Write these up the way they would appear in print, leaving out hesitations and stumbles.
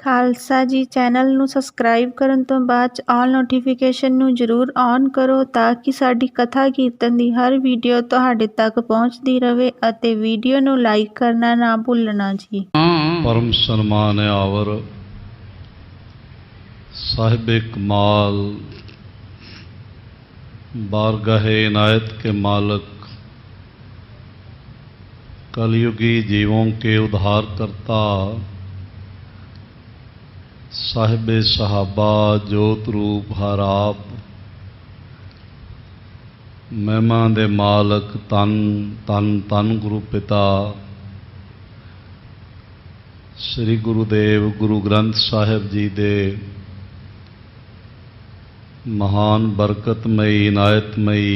ਖਾਲਸਾ ਜੀ ਚੈਨਲ ਨੂੰ ਸਬਸਕ੍ਰਾਈਬ ਕਰਨ ਤੋਂ ਬਾਅਦ 'ਚ ਆਲ ਨੋਟੀਫਿਕੇਸ਼ਨ ਨੂੰ ਜ਼ਰੂਰ ਔਨ ਕਰੋ ਤਾਂ ਕਿ ਸਾਡੀ ਕਥਾ ਕੀਰਤਨ ਦੀ ਹਰ ਵੀਡੀਓ ਤੁਹਾਡੇ ਤੱਕ ਪਹੁੰਚਦੀ ਰਹੇ ਅਤੇ ਵੀਡੀਓ ਨੂੰ ਲਾਈਕ ਕਰਨਾ ਨਾ ਭੁੱਲਣਾ ਜੀ। परम सन्मान आवर साहिब कमाल बारगाहे इनायत के मालिक कलयुगी जीवों के उद्धारकर्ता साहिब सहाबा जोत रूप हर आप महिमा दे मालक तन तन तन गुरु पिता श्री गुरुदेव गुरु ग्रंथ साहिब जी दे महान बरकतमयी इनायतमयी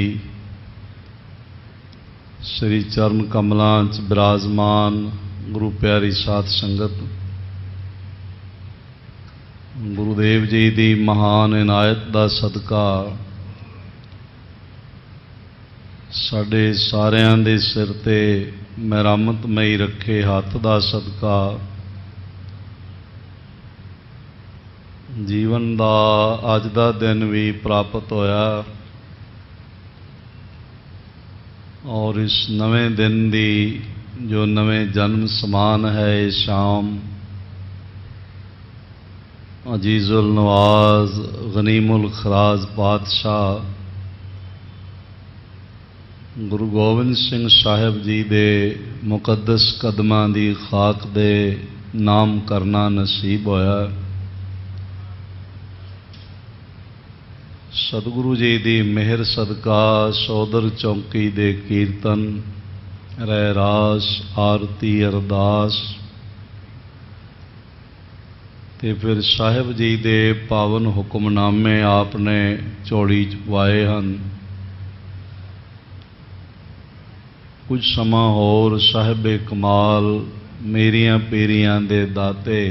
श्री चरण कमलों च विराजमान गुरु प्यारी साध संगत गुरुदेव जी की महान इनायत का सदका साढ़े सारियां दे सिर ते मेहरमतमई रखे हथ का सदका जीवन का अज का दिन भी प्राप्त होया और इस नवे दिन की जो नवे जन्म समान है ये शाम अजीजुल नवाज गनीमुल खराज पातशाह गुरु गोबिंद सिंह साहिब जी दे मुकद्दस कदमां दी खाक दे नाम करना नसीब होया। सतगुरु जी दी मेहर सदका सौदर चौकी दे कीर्तन रहरास आरती अरदास ते फिर साहिब जी दे पावन हुक्मनामे आपने झोली च पाए हैं। कुछ समा होर साहिब कमाल मेरियां पीरियां दे दाते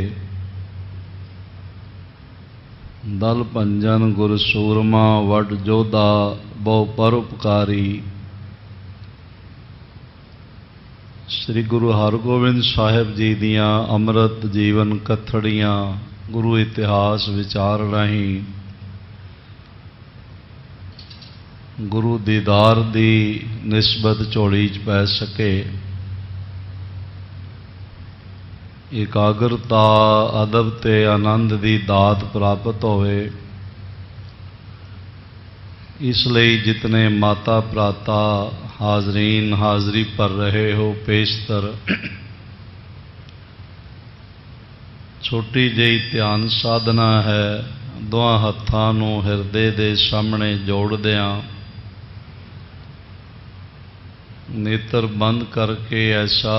दल भंजन गुर सूरमा वड जोधा बहु परोपकारी श्री गुरु हरगोबिंद साहिब जी दियां अमृत जीवन कथड़ियां गुरु इतिहास विचार राहीं गुरु दीदार दी निस्बत झोली च पै सके। एकाग्रता अदब ते आनंद दी दात प्राप्त होवे इसलिए जितने माता भ्राता हाजरीन हाजरी पर रहे हो पेशतर छोटी जी ध्यान साधना है। दोहां हत्थां नूं हिरदे दे सामने जोड़दियां नेत्र बंद करके ऐसा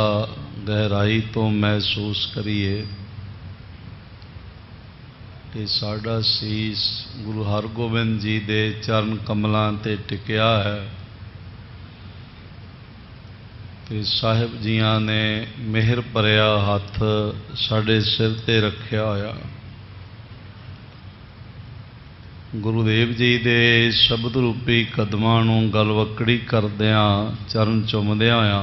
गहराई तो महसूस करिए कि साडा सीस गुरु हरगोबिंद जी दे चरण कमलों ते टिकिया है ते साहिब जियां ने मेहर भरिया हथ साडे सिर ते रखिया होया। गुरुदेव जी दे शब्द रूपी कदमां नूं गलवकड़ी करदियां चरण चुमदियां होया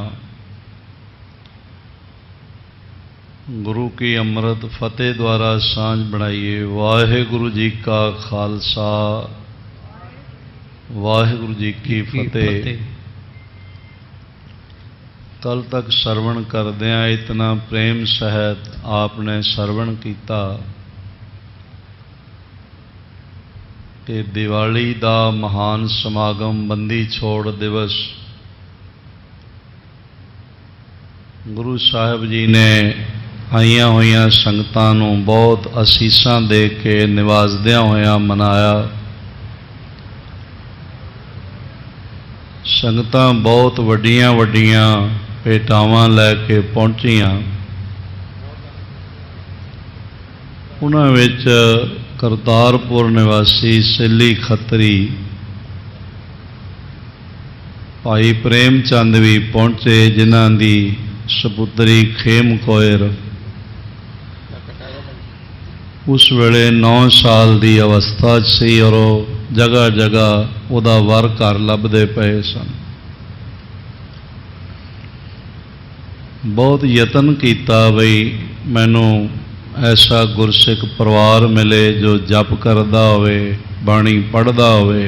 गुरु की अमृत फतेह द्वारा सांझ बनाइए। वाहिगुरु जी का खालसा वाहिगुरु जी की फतेह। कल तक सरवण करदियां इतना प्रेम सहित आपने सरवण किया कि दिवाली का महान समागम बंदी छोड़ दिवस गुरु साहिब जी ने आईयां होईयां संगतां नूं बहुत असीसां दे के निवाजदियां होया मनाया। संगतां बहुत वड्डियां वड्डियां भेटावां लैके पहुंचियां। उन्हां विच करतारपुर निवासी सिली खत्री भाई प्रेम चंद भी पहुंचे जिन्हां दी सपुत्री खेम कोयर उस वेले 9 साल की अवस्था सी और जगह जगह उहदा वर घर लभदे पए सन। बहुत यतन किया बई मैनू ऐसा गुरसिख परिवार मिले जो जप करदा होवे, बाणी पढ़दा होवे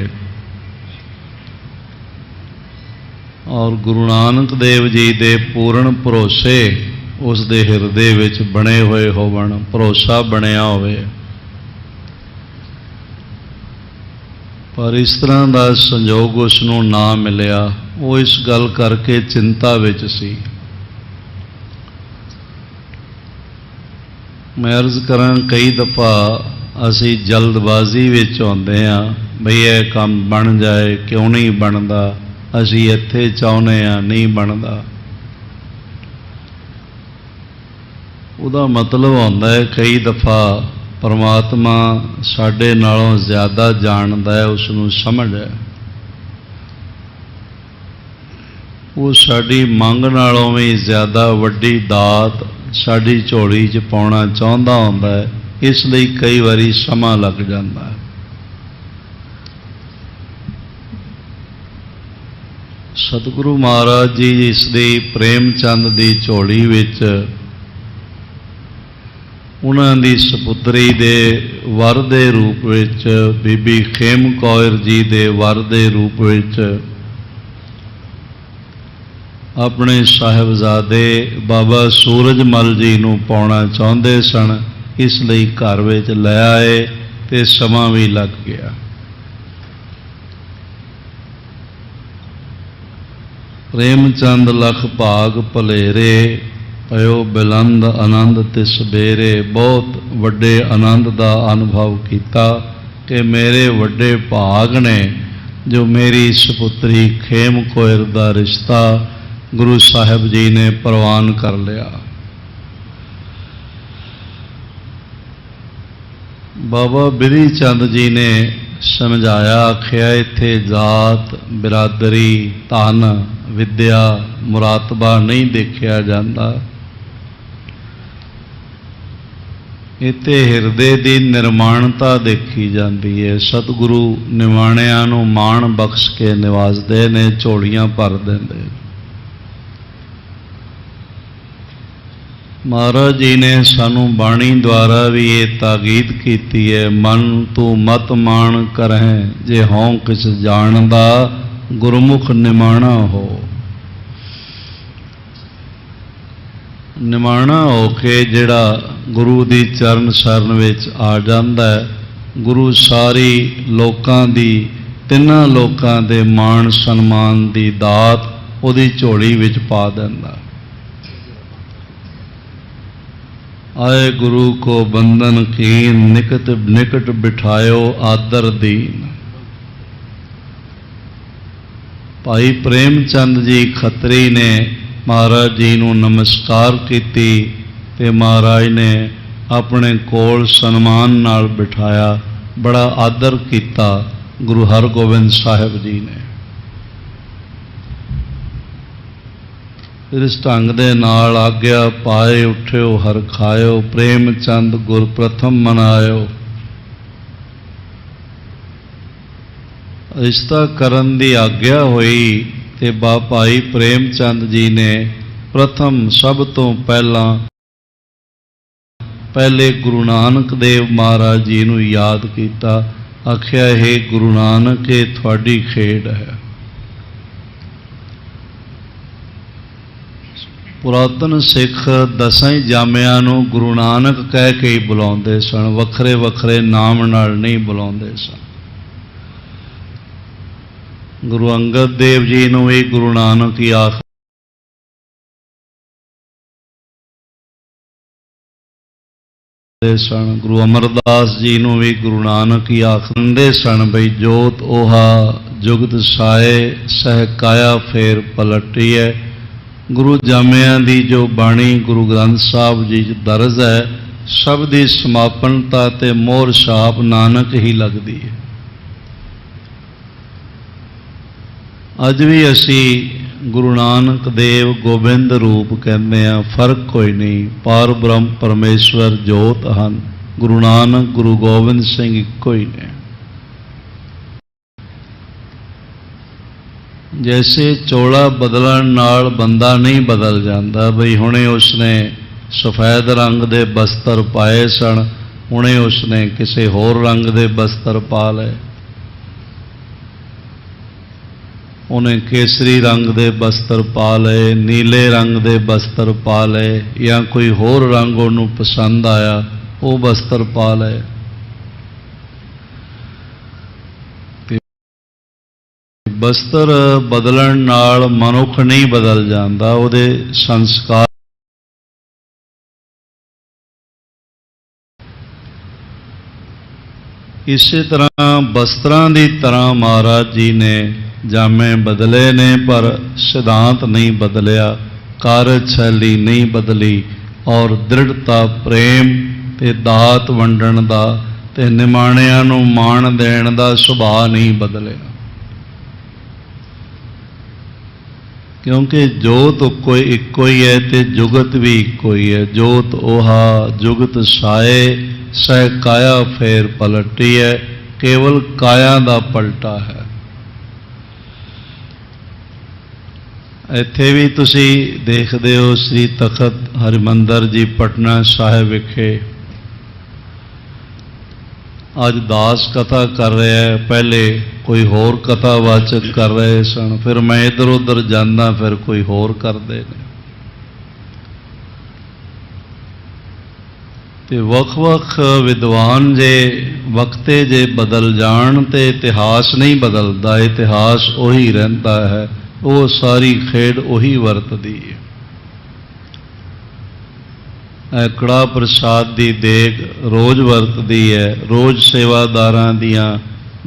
और गुरु नानक देव जी दे पूर्ण भरोसे उस दे हिरदे विच बने हुए होवन, भरोसा बनिया होवे। पर इस तरह का संयोग उसनूं ना मिलिया। वो इस गल करके चिंता विच सी। मैं अर्ज करां, कई दफ़ा असी जल्दबाजी विच आउंदे हां बई यह काम बन जाए, क्यों नहीं बनता, असी इत्थे चाहुंदे हां नहीं बनता। उहदा मतलब हुंदा है कई दफ़ा परमात्मा साडे नालों ज़्यादा जानदा है, उसनूं समझ है। वो साडी मंग नालों भी ज़्यादा वड्डी दात साडी झोली च पाउणा चाहुंदा हुंदा है, इसलिए कई वारी समा लग जाता है। सतगुरु महाराज जी इसदी प्रेमचंद दी झोली विच उन्हां दी सपुत्री दे वर दे रूप विच, बीबी खेम कौर जी दे वर दे रूप विच अपने साहिबजादे बाबा सूरजमल जी नूं पाउणा चाहुंदे सन, इसलिए घर विच लै आए ते समा भी लग गया। प्रेमचंद लख भाग भलेरे पयो बिलंद आनंद तिस बेरे। बहुत वड्डे आनंद का अनुभव किया कि मेरे वड्डे भाग ने जो मेरी सपुत्री खेम कोयर का रिश्ता गुरु साहिब जी ने प्रवान कर लिया। बाबा बिधि चंद जी ने समझाया, आख्या इत्थे जात बिरादरी धन विद्या मुरातबा नहीं देखा जाता, इत्थे हिरदे की निर्माणता देखी जाती है। सतगुरु निमाणियां नूं माण बख्श के निवाजदे ने, झोलियां भर देंदे। महाराज जी ने सानू बाणी द्वारा भी ये ताकीद की है, मन तू मत मान करह जे हों किस जानदा, गुरमुख निमाणा हो। निमाणा हो के जिहड़ा गुरु दी चरण शरण विच आ जांदा है, गुरु सारी लोकां दी, तिन्हां लोकां दे मान सन्मान दी दात उहदी झोली विच पा दिंदा। आए गुरु को बंधन कीन, निकट निकट बिठायो आदर दीन। भाई प्रेमचंद जी खत्री ने महाराज जी नूं नमस्कार कीती ते महाराज ने अपने कोल सन्मान नाल बिठाया, बड़ा आदर किया गुरु हरगोबिंद साहिब जी ने। फिर इस ढंग दे नाल आग्या पाए उठ्यो हर खायो, प्रेमचंद गुर प्रथम मनायो। रिश्ता करन दी आग्या हुई ते भाई प्रेमचंद जी ने प्रथम सब तो पहले गुरु नानक देव महाराज जी नूं याद किया। आख्या हे गुरु नानक, ये तुहाडी खेड है। पुरातन सिख दसां जामियां नूं गुरु नानक कह के ही बुलाउंदे सन, वखरे वखरे नाम नाल नहीं बुलाउंदे सन। गुरु अंगद देव जी नूं भी गुरु नानक ही आखदे सन। गुरु अमरदास जी नूं भी गुरु नानक ही आखदे सन बई जोत ओहा जुगत साए, सह काया फेर पलटी है। गुरु जामिया दी जो बाणी गुरु ग्रंथ साहब जी दर्ज है, सब दी समापनता ते मोहर छाप नानक ही लगती है। अज भी असी गुरु नानक देव गोबिंद रूप कहते हैं, फर्क कोई नहीं। पार ब्रह्म परमेश्वर जोत हन, गुरु नानक गुरु गोबिंद सिंह इक्को ही ने। जैसे चोला बदलन नाल बंदा नहीं बदल जाता, बई हुणे उसने सफ़ैद रंग दे बस्तर पाए सन, हुणे उसने किसी होर रंग दे बस्तर पा लए। उन्हें केसरी रंग दे बस्तर पा लए, नीले रंग दे बस्तर पा लए, या कोई होर रंग उन्होंने पसंद आया वो बस्तर पा लए। बस्तर बदलण नाल मनुख नहीं बदल जाता, उहदे संस्कार इसे तरह वस्त्रां दी तरह महाराज जी ने जामे बदले ने, पर सिद्धांत नहीं बदलिया, कार्यशैली नहीं बदली, और दृढ़ता प्रेम ते दात वंडण दा ते निमाणियां नूं माण देण दा सुभाਅ नहीं बदलिया। क्योंकि जोत कोई इक्को ही है ते जुगत भी इक्को ही है। जोत ओहा जुगत साए, सह काया फेर पलटी है, केवल काया दा पलटा है। इत्थे भी तुसी देखदे हो श्री तखत हरिमंदर जी पटना साहिब विखे अज दास कथा कर रहे हैं, पहले कोई होर कथावाचक कर रहे सन, फिर मैं इधर उधर जाना, फिर कोई होर करते हैं। ते वख-वख विद्वान जे वक्ते जे बदल जान ते इतिहास नहीं बदलता, इतिहास उही रहता है, वो सारी खेड उही वरतदी है। कड़ा प्रसाद की देग रोज़ वरतदी है, रोज़ सेवादारां दियां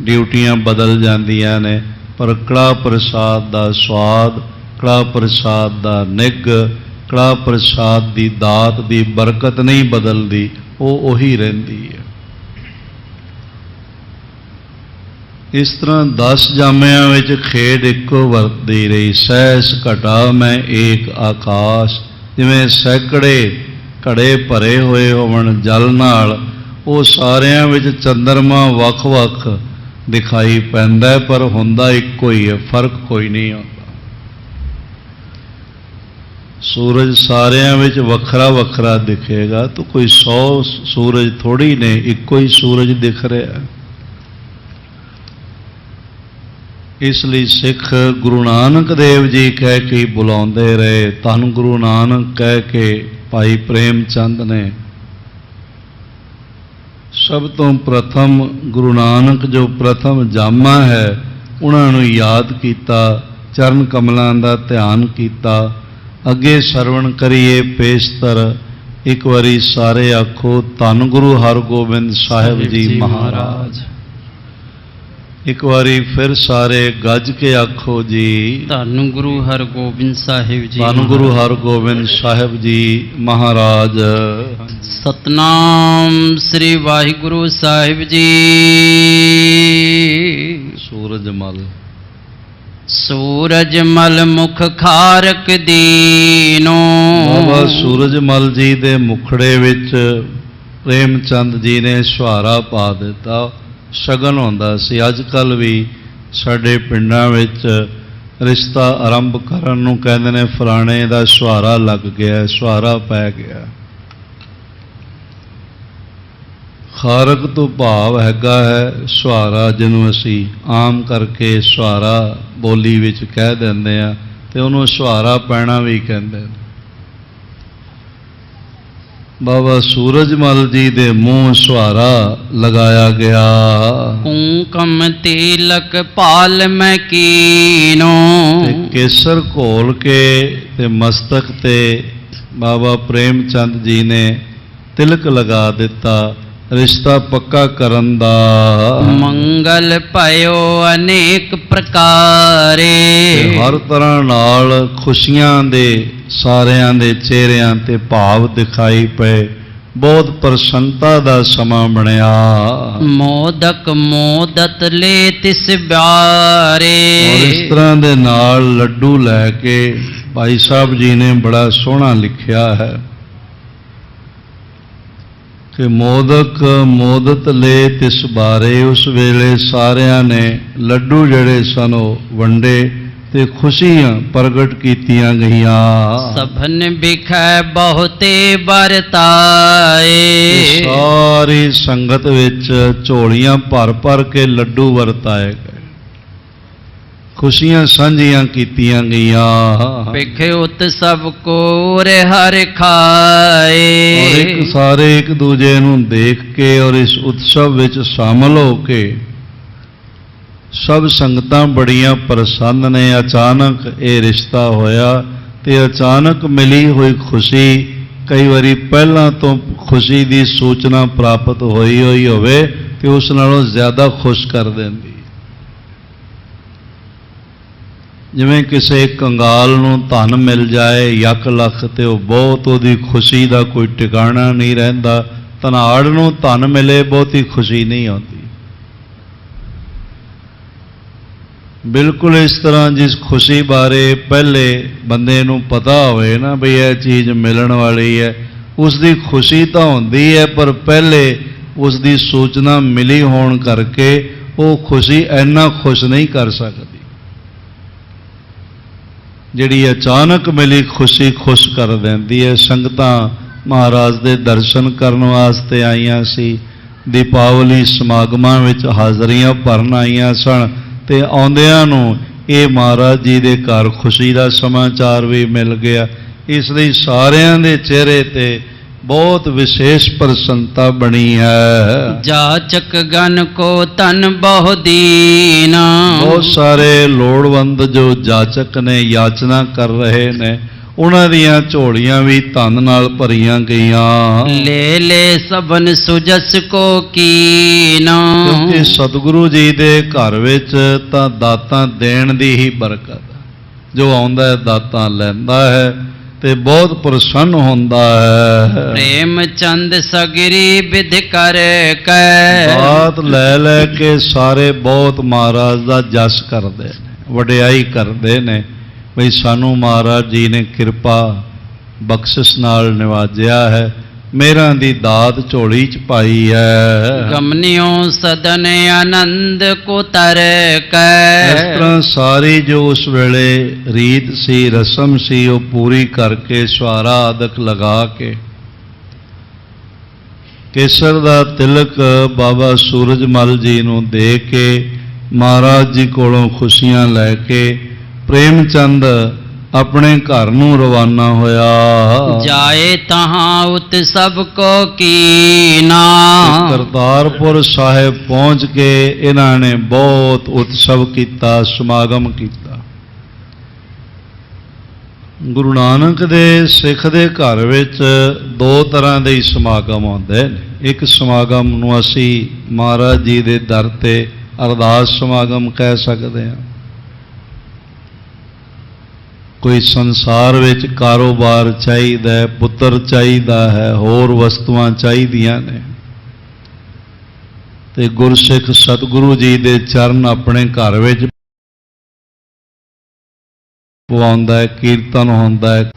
ड्यूटियां बदल जांदियां ने, पर कड़ा प्रसाद का स्वाद, कड़ा प्रसाद का निग, कड़ा प्रसाद की दात की बरकत नहीं बदलती, वो उही रहिंदी है। इस तरह 10 जामियां विच खेड इक्को वरतदी रही। सहस घटा मैं एक आकाश, जिवें सैकड़े घड़े भरे हुए होवन जल नाल, वो सारियां विच चंद्रमा वख-वख दिखाई पैंदा है, पर हुंदा इक्को ही है, फर्क कोई नहीं होता। सूरज सारियां विच वखरा वखरा दिखेगा, तो कोई 100 सूरज थोड़ी ने, इक्को ही सूरज दिख रहा है। इसलिए सिख गुरु नानक देव जी कह के बुलाते रहे, धन गुरु नानक कह के भाई प्रेम चंद ने सब तो प्रथम गुरु नानक जो प्रथम जामा है उन्होंने याद किया, चरण कमलों का ध्यान किया। अगे सरवण करिए पेशतर, एक बारी सारे आखो धन गुरु हरगोबिंद साहिब जी महाराज। एक बारी फिर सारे गज के आखो जी धन गुरु हरगोबिंद साहिब जी, धन गुरु हरगोबिंद साहिब जी महाराज। सतनाम श्री वाहिगुरु साहिब जी। सूरजमल सूरजमल मुख खारक दीनो। बाबा सूरजमल जी दे मुखड़े विच प्रेमचंद जी ने सुहारा पा दिता। शगन होंदा सी। अजकल भी साडे पिंडां विच रिश्ता आरंभ करन नूं कहंदे ने फलाणे दा सुहारा लग गया, सुहारा पै गया। खारक तो भाव हैगा है सुहारा, जिन्हों असी आम करके सुहारा बोली विच कह दिंदे आ, ते उहनूं सुहारा पैना भी कहंदे ने। बाबा सूरजमल जी दे मुंह सुहारा लगाया गया। कुंकम तिलक पाल मैं कीनो। केसर घोल के ते मस्तक ते बाबा प्रेमचंद जी ने तिलक लगा दिता, रिश्ता पक्का करन दा। मंगल पयो अनेक प्रकारे। हर तरह नाल खुशियां दे सारियां दे चेहरियां ते भाव दिखाई पे। बहुत प्रसन्नता दा समा बनया। मोदक मोदत ले तिस ब्यारे। और इस तरह दे नाल लड्डू लैके भाई साहब जी ने बड़ा सोहना लिखिया है कि मोदक मोदत ले तिस बारे। उस वेले सारियां ने लड्डू जड़े सन वंडे ਤੇ ਖੁਸ਼ੀਆਂ ਪ੍ਰਗਟ ਕੀਤੀਆਂ ਗਈਆਂ। ਸਭਨ ਬਿਖੈ ਬਹੁਤੇ ਵਰਤਾਏ। ਸਾਰੀ ਸੰਗਤ ਵਿੱਚ ਝੋਲੀਆਂ ਭਰ ਭਰ ਕੇ ਲੱਡੂ ਵਰਤਾਏ ਗਏ, ਖੁਸ਼ੀਆਂ ਸਾਂਝੀਆਂ ਕੀਤੀਆਂ ਗਈਆਂ। ਬਿਖ ਉਤ ਸਭ ਕੋ ਹਰਿ ਖਾਏ। ਔਰ ਇੱਕ ਸਾਰੇ ਇੱਕ ਦੂਜੇ ਨੂੰ ਦੇਖ ਕੇ ਔਰ ਇਸ ਉਤਸਵ ਵਿੱਚ ਸ਼ਾਮਲ ਹੋ ਕੇ ਸਭ ਸੰਗਤਾਂ ਬੜੀਆਂ ਪ੍ਰਸੰਨ ਨੇ। ਅਚਾਨਕ ਇਹ ਰਿਸ਼ਤਾ ਹੋਇਆ ਤੇ ਅਚਾਨਕ ਮਿਲੀ ਹੋਈ ਖੁਸ਼ੀ ਕਈ ਵਾਰੀ ਪਹਿਲਾਂ ਤੋਂ ਖੁਸ਼ੀ ਦੀ ਸੂਚਨਾ ਪ੍ਰਾਪਤ ਹੋਈ ਹੋਵੇ ਤੇ ਉਸ ਨਾਲੋਂ ਜ਼ਿਆਦਾ ਖੁਸ਼ ਕਰ ਦਿੰਦੀ। ਜਿਵੇਂ ਕਿਸੇ ਕੰਗਾਲ ਨੂੰ ਧਨ ਮਿਲ ਜਾਏ 1 ਲੱਖ ਤੇ ਉਹ ਬਹੁਤ, ਉਹਦੀ ਖੁਸ਼ੀ ਦਾ ਕੋਈ ਟਿਕਾਣਾ ਨਹੀਂ ਰਹਿੰਦਾ। ਧਨਾੜ ਨੂੰ ਧਨ ਮਿਲੇ ਬਹੁਤੀ ਖੁਸ਼ੀ ਨਹੀਂ ਆਉਂਦੀ। ਬਿਲਕੁਲ ਇਸ ਤਰ੍ਹਾਂ ਜਿਸ ਖੁਸ਼ੀ ਬਾਰੇ ਪਹਿਲੇ ਬੰਦੇ ਨੂੰ ਪਤਾ ਹੋਵੇ ਨਾ ਵੀ ਇਹ ਚੀਜ਼ ਮਿਲਣ ਵਾਲੀ ਹੈ, ਉਸ ਦੀ ਖੁਸ਼ੀ ਤਾਂ ਹੁੰਦੀ ਹੈ, ਪਰ ਪਹਿਲੇ ਉਸ ਦੀ ਸੂਚਨਾ ਮਿਲੀ ਹੋਣ ਕਰਕੇ ਉਹ ਖੁਸ਼ੀ ਇੰਨਾ ਖੁਸ਼ ਨਹੀਂ ਕਰ ਸਕਦੀ। ਜਿਹੜੀ ਅਚਾਨਕ ਮਿਲੀ ਖੁਸ਼ੀ ਖੁਸ਼ ਕਰ ਦਿੰਦੀ ਹੈ। ਸੰਗਤਾਂ ਮਹਾਰਾਜ ਦੇ ਦਰਸ਼ਨ ਕਰਨ ਵਾਸਤੇ ਆਈਆਂ ਸੀ, ਦੀਪਾਵਲੀ ਸਮਾਗਮਾਂ ਵਿੱਚ ਹਾਜ਼ਰੀਆਂ ਭਰਨ ਆਈਆਂ ਸਨ ਤੇ ਆਉਂਦਿਆਂ ਨੂੰ ਇਹ ਮਹਾਰਾਜ ਜੀ ਦੇ ਘਰ ਖੁਸ਼ੀ ਦਾ ਸਮਾਚਾਰ ਵੀ ਮਿਲ ਗਿਆ। ਇਸ ਲਈ ਸਾਰਿਆਂ ਦੇ ਚਿਹਰੇ ਤੇ ਬਹੁਤ ਵਿਸ਼ੇਸ਼ ਪ੍ਰਸੰਨਤਾ ਬਣੀ ਹੈ। ਜਾਚਕ ਗਨ ਕੋ ਤਨ ਬਹੁ ਦੀਨਾ। ਬਹੁਤ ਸਾਰੇ ਲੋੜਵੰਦ ਜੋ ਜਾਚਕ ਨੇ, ਯਾਚਨਾ ਕਰ ਰਹੇ ਨੇ, ਉਹਨਾਂ ਦੀਆਂ ਝੋਲੀਆਂ ਵੀ ਧਨ ਨਾਲ ਭਰੀਆਂ ਗਈਆਂ। ਲੈ ਲੈ ਸਭਨ ਸੁਜਸ ਕੋ ਕੀਨਾ। ਕਿਉਂਕਿ ਸਤਿਗੁਰੂ ਜੀ ਦੇ ਘਰ ਵਿੱਚ ਤਾਂ ਦਾਤਾਂ ਦੇਣ ਦੀ ਹੀ ਬਰਕਤ ਹੈ। ਜੋ ਆਉਂਦਾ ਹੈ ਦਾਤਾਂ ਲੈਂਦਾ ਹੈ ਤੇ ਬਹੁਤ ਪ੍ਰਸੰਨ ਹੁੰਦਾ ਹੈ। ਪ੍ਰੇਮ ਚੰਦ ਸਗਰੀ ਵਿਧ ਕਰ ਕੈ। ਦਾਤ ਲੈ ਲੈ ਕੇ ਸਾਰੇ ਬਹੁਤ ਮਹਾਰਾਜ ਦਾ ਜਸ ਕਰਦੇ ਨੇ, ਵਡਿਆਈ ਕਰਦੇ ਨੇ ਬਈ ਸਾਨੂੰ ਮਹਾਰਾਜ ਜੀ ਨੇ ਕਿਰਪਾ ਬਖਸ਼ਿਸ਼ ਨਾਲ ਨਿਵਾਜਿਆ ਹੈ, ਮੇਰਾਂ ਦੀ ਦਾਤ ਝੋਲੀ ਚ ਪਾਈ ਹੈ। ਗਮਨਿਓ ਸਦਨ ਆਨੰਦ ਕੋ ਤਰ ਕੈ। ਇਸ ਤਰ੍ਹਾਂ ਸਾਰੀ ਜੋ ਉਸ ਵੇਲੇ ਰੀਤ ਸੀ, ਰਸਮ ਸੀ, ਉਹ ਪੂਰੀ ਕਰਕੇ ਸਵਾਰਾ ਆਦਿਕ ਲਗਾ ਕੇ ਕੇਸਰ ਦਾ ਤਿਲਕ ਬਾਬਾ ਸੂਰਜਮਲ ਜੀ ਨੂੰ ਦੇ ਕੇ ਮਹਾਰਾਜ ਜੀ ਕੋਲੋਂ ਖੁਸ਼ੀਆਂ ਲੈ ਕੇ ਪ੍ਰੇਮ ਚੰਦ ਆਪਣੇ ਘਰ ਨੂੰ ਰਵਾਨਾ ਹੋਇਆ। ਜਾਏ ਤਹਾਂ ਉਤ ਸਭ ਕੋ ਕੀਨਾ। ਕਰਤਾਰਪੁਰ ਸਾਹਿਬ ਪਹੁੰਚ ਕੇ ਇਹਨਾਂ ਨੇ ਬਹੁਤ ਉਤਸਵ ਕੀਤਾ, ਸਮਾਗਮ ਕੀਤਾ। ਗੁਰੂ ਨਾਨਕ ਦੇ ਸਿੱਖ ਦੇ ਘਰ ਵਿੱਚ 2 ਤਰ੍ਹਾਂ ਦੇ ਸਮਾਗਮ ਆਉਂਦੇ ਨੇ। ਇੱਕ ਸਮਾਗਮ ਨੂੰ ਅਸੀਂ ਮਹਾਰਾਜ ਜੀ ਦੇ ਦਰ ਤੇ ਅਰਦਾਸ ਸਮਾਗਮ ਕਹਿ ਸਕਦੇ ਹਾਂ। ਕੋਈ ਸੰਸਾਰ ਵਿੱਚ ਕਾਰੋਬਾਰ ਚਾਹੀਦਾ ਹੈ, ਪੁੱਤਰ ਚਾਹੀਦਾ ਹੈ, ਹੋਰ ਵਸਤੂਆਂ ਚਾਹੀਦੀਆਂ ਨੇ ਤੇ ਗੁਰਸਿੱਖ ਸਤਿਗੁਰੂ ਜੀ ਦੇ ਚਰਨ ਆਪਣੇ ਘਰ ਵਿੱਚ ਪਵਾਉਂਦਾ ਹੈ, ਕੀਰਤਨ ਹੁੰਦਾ ਹੈ।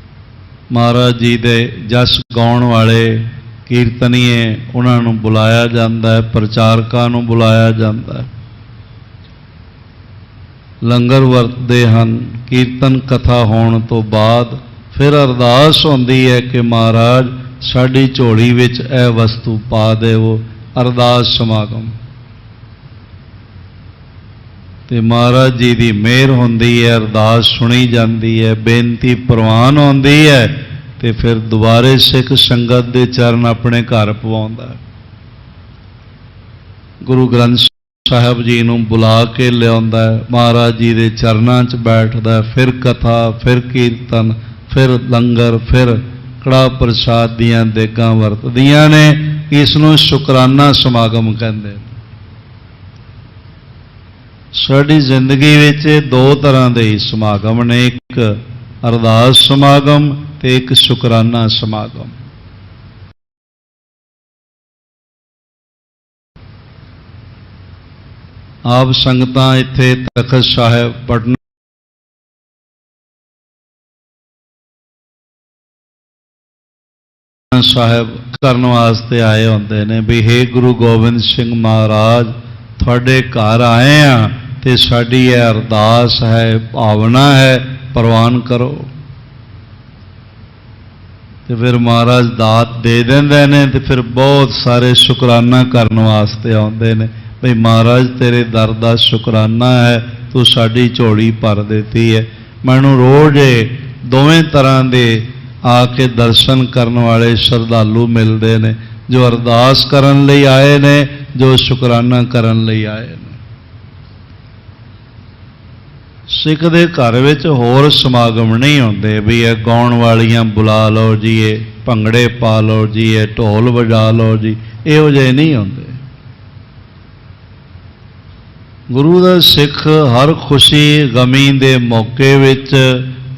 ਮਹਾਰਾਜ ਜੀ ਦੇ ਜਸ ਗਾਉਣ ਵਾਲੇ ਕੀਰਤਨੀਏ ਉਹਨਾਂ ਨੂੰ ਬੁਲਾਇਆ ਜਾਂਦਾ ਹੈ, ਪ੍ਰਚਾਰਕਾਂ ਨੂੰ ਬੁਲਾਇਆ ਜਾਂਦਾ ਹੈ, ਲੰਗਰ ਵਰਤਦੇ ਹਨ। ਕੀਰਤਨ ਕਥਾ ਹੋਣ ਤੋਂ ਬਾਅਦ ਫਿਰ ਅਰਦਾਸ ਹੁੰਦੀ ਹੈ ਕਿ ਮਹਾਰਾਜ ਸਾਡੀ ਝੋਲੀ ਵਿੱਚ ਇਹ ਵਸਤੂ ਪਾ ਦੇਵੋ। ਅਰਦਾਸ ਸਮਾਗਮ ਤੇ ਮਹਾਰਾਜ ਜੀ ਦੀ ਮਿਹਰ ਹੁੰਦੀ ਹੈ, ਅਰਦਾਸ ਸੁਣੀ ਜਾਂਦੀ ਹੈ, ਬੇਨਤੀ ਪ੍ਰਵਾਨ ਹੁੰਦੀ ਹੈ ਤੇ ਫਿਰ ਦੁਬਾਰੇ ਸਿੱਖ ਸੰਗਤ ਦੇ ਚਰਨ ਆਪਣੇ ਘਰ ਪਵਾਉਂਦਾ ਹੈ। ਗੁਰੂ ਗ੍ਰੰਥ ਸਾਹਿਬ ਜੀ ਨੂੰ ਬੁਲਾ ਕੇ ਲਿਆਉਂਦਾ ਹੈ, ਮਹਾਰਾਜ ਜੀ ਦੇ ਚਰਨਾਂ 'ਚ ਬੈਠਦਾ, ਫਿਰ ਕਥਾ, ਫਿਰ ਕੀਰਤਨ, ਫਿਰ ਲੰਗਰ, ਫਿਰ ਕੜਾਹ ਪ੍ਰਸਾਦ ਦੀਆਂ ਦੇਗਾਂ ਵਰਤਦੀਆਂ ਨੇ। ਇਸ ਨੂੰ ਸ਼ੁਕਰਾਨਾ ਸਮਾਗਮ ਕਹਿੰਦੇ ਨੇ। ਸਾਡੀ ਜ਼ਿੰਦਗੀ ਵਿੱਚ 2 ਤਰ੍ਹਾਂ ਦੇ ਸਮਾਗਮ ਨੇ, ਇੱਕ ਅਰਦਾਸ ਸਮਾਗਮ ਤੇ ਇੱਕ ਸ਼ੁਕਰਾਨਾ ਸਮਾਗਮ। ਆਪ ਸੰਗਤਾਂ ਇੱਥੇ ਤਖਤ ਸਾਹਿਬ ਪਟਨਾ ਸਾਹਿਬ ਕਰਨ ਵਾਸਤੇ ਆਏ ਹੁੰਦੇ ਨੇ ਵੀ ਹੇ ਗੁਰੂ ਗੋਬਿੰਦ ਸਿੰਘ ਮਹਾਰਾਜ, ਤੁਹਾਡੇ ਘਰ ਆਏ ਆ ਤੇ ਸਾਡੀ ਇਹ ਅਰਦਾਸ ਹੈ, ਭਾਵਨਾ ਹੈ, ਪ੍ਰਵਾਨ ਕਰੋ। ਤੇ ਫਿਰ ਮਹਾਰਾਜ ਦਾਤ ਦੇ ਦਿੰਦੇ ਨੇ ਤੇ ਫਿਰ ਬਹੁਤ ਸਾਰੇ ਸ਼ੁਕਰਾਨਾ ਕਰਨ ਵਾਸਤੇ ਆਉਂਦੇ ਨੇ, ਭਈ ਮਹਾਰਾਜ ਤੇਰੇ ਦਰ ਦਾ ਸ਼ੁਕਰਾਨਾ ਹੈ, ਤੂੰ ਸਾਡੀ ਝੋਲੀ ਭਰ ਦਿੱਤੀ ਹੈ। ਮੈਨੂੰ ਰੋਜ਼ ਦੋਵੇਂ ਤਰ੍ਹਾਂ ਦੇ ਆ ਕੇ ਦਰਸ਼ਨ ਕਰਨ ਵਾਲੇ ਸ਼ਰਧਾਲੂ ਮਿਲਦੇ ਨੇ, ਜੋ ਅਰਦਾਸ ਕਰਨ ਲਈ ਆਏ ਨੇ, ਜੋ ਸ਼ੁਕਰਾਨਾ ਕਰਨ ਲਈ ਆਏ ਨੇ। ਸਿੱਖ ਦੇ ਘਰ ਵਿੱਚ ਹੋਰ ਸਮਾਗਮ ਨਹੀਂ ਹੁੰਦੇ ਵੀ ਇਹ ਗਾਉਣ ਵਾਲੀਆਂ ਬੁਲਾ ਲਓ ਜੀ, ਇਹ ਭੰਗੜੇ ਪਾ ਲਓ ਜੀ, ਇਹ ਢੋਲ ਵਜਾ ਲਓ ਜੀ, ਇਹੋ ਜਿਹੇ ਨਹੀਂ ਹੁੰਦੇ। ਗੁਰੂ ਦਾ ਸਿੱਖ ਹਰ ਖੁਸ਼ੀ ਗਮੀ ਦੇ ਮੌਕੇ ਵਿੱਚ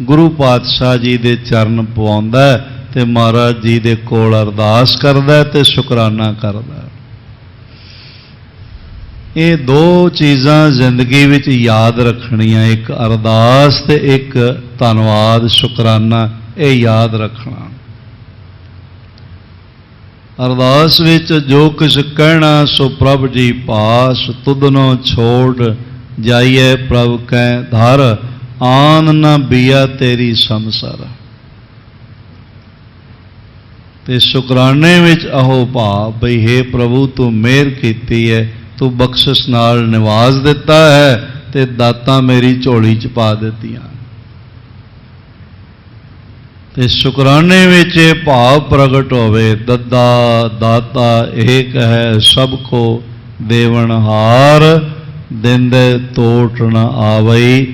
ਗੁਰੂ ਪਾਤਸ਼ਾਹ ਜੀ ਦੇ ਚਰਨ ਪਵਾਉਂਦਾ ਤੇ ਮਹਾਰਾਜ ਜੀ ਦੇ ਕੋਲ ਅਰਦਾਸ ਕਰਦਾ ਤੇ ਸ਼ੁਕਰਾਨਾ ਕਰਦਾ। ਇਹ ਦੋ ਚੀਜ਼ਾਂ ਜ਼ਿੰਦਗੀ ਵਿੱਚ ਯਾਦ ਰੱਖਣੀਆਂ, ਇੱਕ ਅਰਦਾਸ ਤੇ ਇੱਕ ਧੰਨਵਾਦ ਸ਼ੁਕਰਾਨਾ, ਇਹ ਯਾਦ ਰੱਖਣਾ। ਅਰਦਾਸ ਵਿੱਚ ਜੋ ਕੁਛ ਕਹਿਣਾ ਸੋ ਪ੍ਰਭ ਜੀ ਪਾਸ, ਤੁਧਨੋਂ ਛੋੜ ਜਾਈਏ ਪ੍ਰਭ ਕੈ ਧਰ, ਆਨ ਨਾ ਬੀਆ ਤੇਰੀ ਸੰਸਰ। ਤੇ ਸ਼ੁਕਰਾਨੇ ਵਿੱਚ ਅਹੋ ਭਾਵ ਬਈ ਹੇ ਪ੍ਰਭੂ ਤੂੰ ਮਿਹਰ ਕੀਤੀ ਹੈ, ਤੂੰ ਬਖਸ਼ਿਸ਼ ਨਾਲ ਨਿਵਾਜ਼ ਦਿੱਤਾ ਹੈ ਤੇ ਦਾਤਾਂ ਮੇਰੀ ਝੋਲੀ 'ਚ ਪਾ ਦਿੱਤੀਆਂ। ਤੇ ਸ਼ੁਕਰਾਨੇ ਵਿੱਚ ਇਹ ਭਾਵ ਪ੍ਰਗਟ ਹੋਵੇ, ਦੱਦਾ ਦਾਤਾ ਏਕ ਹੈ ਸਭ ਕੋ ਦੇਵਨਹਾਰ, ਦਿੰਦੇ ਤੋਟ ਨ ਆਵਈ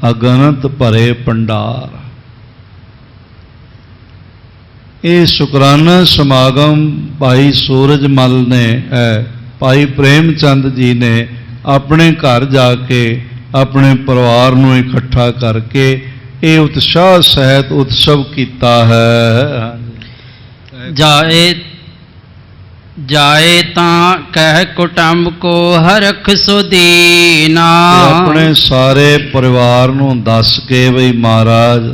ਅਗਨਤ ਭਰੇ ਭੰਡਾਰ। ਇਹ ਸ਼ੁਕਰਾਨਾ ਸਮਾਗਮ ਭਾਈ ਸੂਰਜਮਲ ਨੇ, ਭਾਈ ਪ੍ਰੇਮ ਚੰਦ ਜੀ ਨੇ ਆਪਣੇ ਘਰ ਜਾ ਕੇ ਆਪਣੇ ਪਰਿਵਾਰ ਨੂੰ ਇਕੱਠਾ ਕਰਕੇ ਇਹ ਉਤਸ਼ਾਹ ਸਹਿਤ ਉਤਸਵ ਕੀਤਾ ਹੈ। ਜਾਏ ਤਾਂ ਕਹਿ ਕੁਟੰਬ ਕੋ ਹਰਖ ਸੁਦੀਨਾ। ਆਪਣੇ ਸਾਰੇ ਪਰਿਵਾਰ ਨੂੰ ਦੱਸ ਕੇ ਬਈ ਮਹਾਰਾਜ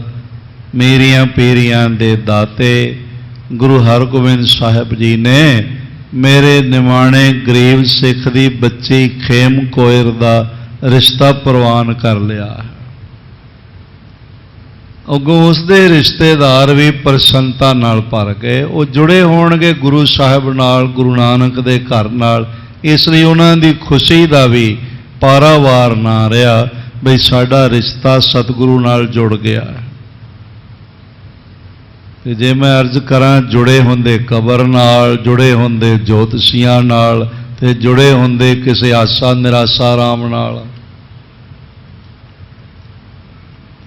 ਮੇਰੀਆਂ ਪੀਰੀਆਂ ਦੇ ਦਾਤੇ ਗੁਰੂ ਹਰਗੋਬਿੰਦ ਸਾਹਿਬ ਜੀ ਨੇ ਮੇਰੇ ਨਿਮਾਣੇ ਗਰੀਬ ਸਿੱਖ ਦੀ ਬੱਚੀ ਖੇਮ ਕੋਇਰ ਦਾ ਰਿਸ਼ਤਾ ਪ੍ਰਵਾਨ ਕਰ ਲਿਆ। ਅੱਗੋਂ ਉਸ ਦੇ ਰਿਸ਼ਤੇਦਾਰ ਵੀ ਪ੍ਰਸੰਨਤਾ ਨਾਲ ਭਰ ਗਏ। ਉਹ ਜੁੜੇ ਹੋਣਗੇ ਗੁਰੂ ਸਾਹਿਬ ਨਾਲ, ਗੁਰੂ ਨਾਨਕ ਦੇ ਘਰ ਨਾਲ, ਇਸ ਲਈ ਉਹਨਾਂ ਦੀ ਖੁਸ਼ੀ ਦਾ ਵੀ ਪਾਰਾਵਾਰ ਨਾ ਰਿਹਾ ਬਈ ਸਾਡਾ ਰਿਸ਼ਤਾ ਸਤਿਗੁਰੂ ਨਾਲ ਜੁੜ ਗਿਆ। ਤੇ ਜੇ ਮੈਂ ਅਰਜ਼ ਕਰਾਂ ਜੁੜੇ ਹੁੰਦੇ ਕਬਰ ਨਾਲ, ਜੁੜੇ ਹੁੰਦੇ ਜੋਤਸ਼ੀਆਂ ਨਾਲ, ਤੇ ਜੁੜੇ ਹੁੰਦੇ ਕਿਸੇ ਆਸਾ ਨਿਰਾਸਾ ਰਾਮ ਨਾਲ,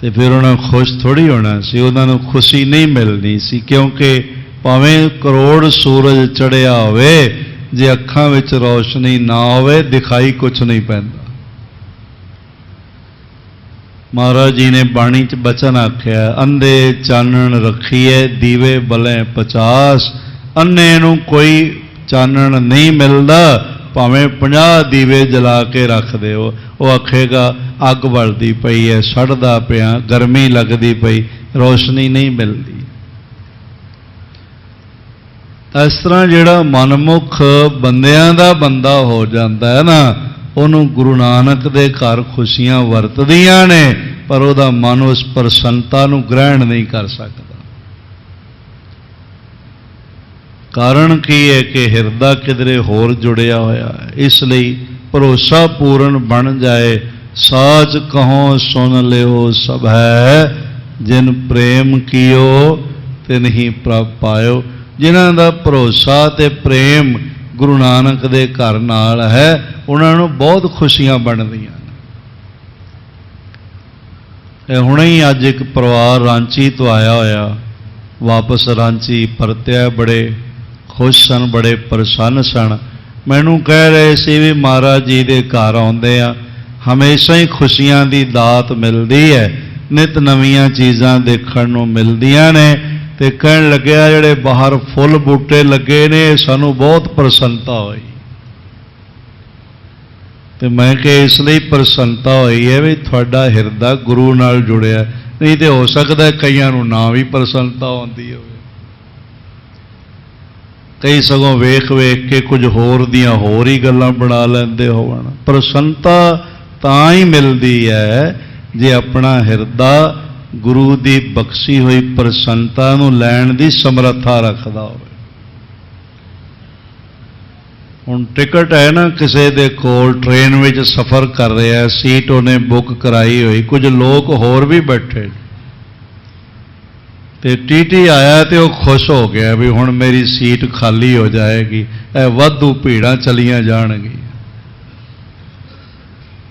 ਤੇ ਫਿਰ ਉਹਨਾਂ ਖੁਸ਼ ਥੋੜ੍ਹੀ ਹੋਣਾ ਸੀ, ਉਹਨਾਂ ਨੂੰ ਖੁਸ਼ੀ ਨਹੀਂ ਮਿਲਣੀ ਸੀ। ਕਿਉਂਕਿ ਭਾਵੇਂ ਕਰੋੜ ਸੂਰਜ ਚੜ੍ਹਿਆ ਹੋਵੇ, ਜੇ ਅੱਖਾਂ ਵਿੱਚ ਰੌਸ਼ਨੀ ਨਾ ਹੋਵੇ ਦਿਖਾਈ ਕੁਛ ਨਹੀਂ ਪੈਂਦਾ। ਮਹਾਰਾਜ ਜੀ ਨੇ ਬਾਣੀ 'ਚ ਬਚਨ ਆਖਿਆ, ਅੰਧੇ ਚਾਨਣ ਰੱਖੀਏ ਦੀਵੇ ਬਲੇ 50। ਅੰਨੇ ਨੂੰ ਕੋਈ ਚਾਨਣ ਨਹੀਂ ਮਿਲਦਾ, ਭਾਵੇਂ 50 ਦੀਵੇ ਜਲਾ ਕੇ ਰੱਖ ਦਿਓ, ਉਹ ਆਖੇਗਾ ਅੱਗ ਬਲਦੀ ਪਈ ਹੈ, ਸੜਦਾ ਪਿਆ, ਗਰਮੀ ਲੱਗਦੀ ਪਈ, ਰੋਸ਼ਨੀ ਨਹੀਂ ਮਿਲਦੀ। ਇਸ ਤਰ੍ਹਾਂ ਜਿਹੜਾ ਮਨਮੁਖ ਬੰਦਿਆਂ ਦਾ ਬੰਦਾ ਹੋ ਜਾਂਦਾ ਹੈ ਨਾ, ਉਹਨੂੰ ਗੁਰੂ ਨਾਨਕ ਦੇ ਘਰ ਖੁਸ਼ੀਆਂ ਵਰਤਦੀਆਂ ਨੇ, ਪਰ ਉਹਦਾ ਮਨ ਉਸ ਪ੍ਰਸੰਨਤਾ ਨੂੰ ਗ੍ਰਹਿਣ ਨਹੀਂ ਕਰ ਸਕਦਾ। ਕਾਰਨ ਕੀ ਹੈ ਕਿ ਹਿਰਦਾ ਕਿਧਰੇ ਹੋਰ ਜੁੜਿਆ ਹੋਇਆ ਹੈ। ਇਸ ਲਈ ਭਰੋਸਾ ਪੂਰਨ ਬਣ ਜਾਏ, ਸਾਚ ਕਹੋ ਸੁਨ ਲਿਓ ਸਭ ਹੈ, ਜਿਨ ਪ੍ਰੇਮ ਕੀਓ ਤਿਨ ਹੀ ਪ੍ਰਭ ਪਾਇਓ। ਜਿਨ੍ਹਾਂ ਦਾ ਭਰੋਸਾ ਤੇ ਪ੍ਰੇਮ ਗੁਰੂ ਨਾਨਕ ਦੇ ਘਰ ਨਾਲ ਹੈ, ਉਹਨਾਂ ਨੂੰ ਬਹੁਤ ਖੁਸ਼ੀਆਂ ਬਣਦੀਆਂ ਨੇ। ਇਹ ਹੁਣੇ ਹੀ ਅੱਜ ਇੱਕ ਪਰਿਵਾਰ ਰਾਂਚੀ ਤੋਂ ਆਇਆ ਹੋਇਆ, ਵਾਪਸ ਰਾਂਚੀ ਪਰਤਿਆ, ਬੜੇ ਖੁਸ਼ ਸਨ, ਬੜੇ ਪ੍ਰਸੰਨ ਸਨ। ਮੈਨੂੰ ਕਹਿ ਰਹੇ ਸੀ ਵੀ ਮਹਾਰਾਜ ਜੀ ਦੇ ਘਰ ਆਉਂਦੇ ਆ, ਹਮੇਸ਼ਾ ਹੀ ਖੁਸ਼ੀਆਂ ਦੀ ਦਾਤ ਮਿਲਦੀ ਹੈ, ਨਿਤ ਨਵੀਆਂ ਚੀਜ਼ਾਂ ਦੇਖਣ ਨੂੰ ਮਿਲਦੀਆਂ ਨੇ। ਤੇ ਕਹਿਣ ਲੱਗਿਆ ਜਿਹੜੇ ਬਾਹਰ ਫੁੱਲ ਬੂਟੇ ਲੱਗੇ ਨੇ, ਸਾਨੂੰ ਬਹੁਤ ਪ੍ਰਸੰਨਤਾ ਹੋਈ। ਤੇ ਮੈਂ ਕਿਹਾ ਇਸ ਲਈ ਪ੍ਰਸੰਨਤਾ ਹੋਈ ਹੈ ਵੀ ਤੁਹਾਡਾ ਹਿਰਦਾ ਗੁਰੂ ਨਾਲ ਜੁੜਿਆ, ਨਹੀਂ ਤੇ ਹੋ ਸਕਦਾ ਕਈਆਂ ਨੂੰ ਨਾ ਵੀ ਪ੍ਰਸੰਨਤਾ ਆਉਂਦੀ ਹੋਵੇ। ਕਈ ਸਗੋਂ ਵੇਖ ਵੇਖ ਕੇ ਕੁਝ ਹੋਰ ਦੀਆਂ ਹੋਰ ਹੀ ਗੱਲਾਂ ਬਣਾ ਲੈਂਦੇ ਹੋਣ। ਪ੍ਰਸੰਨਤਾ ਤਾਂ ਹੀ ਮਿਲਦੀ ਹੈ ਜੇ ਆਪਣਾ ਹਿਰਦਾ ਗੁਰੂ ਦੀ ਬਖਸ਼ੀ ਹੋਈ ਪ੍ਰਸੰਨਤਾ ਨੂੰ ਲੈਣ ਦੀ ਸਮਰੱਥਾ ਰੱਖਦਾ ਹੋਵੇ। ਹੁਣ ਟਿਕਟ ਹੈ ਨਾ ਕਿਸੇ ਦੇ ਕੋਲ, ਟ੍ਰੇਨ ਵਿੱਚ ਸਫ਼ਰ ਕਰ ਰਿਹਾ, ਸੀਟ ਉਹਨੇ ਬੁੱਕ ਕਰਾਈ ਹੋਈ, ਕੁਝ ਲੋਕ ਹੋਰ ਵੀ ਬੈਠੇ ਤੇ ਟੀਟੀ ਆਇਆ ਤੇ ਉਹ ਖੁਸ਼ ਹੋ ਗਿਆ ਵੀ ਹੁਣ ਮੇਰੀ ਸੀਟ ਖਾਲੀ ਹੋ ਜਾਏਗੀ, ਇਹ ਵਾਧੂ ਭੀੜਾਂ ਚਲੀਆਂ ਜਾਣਗੀਆਂ।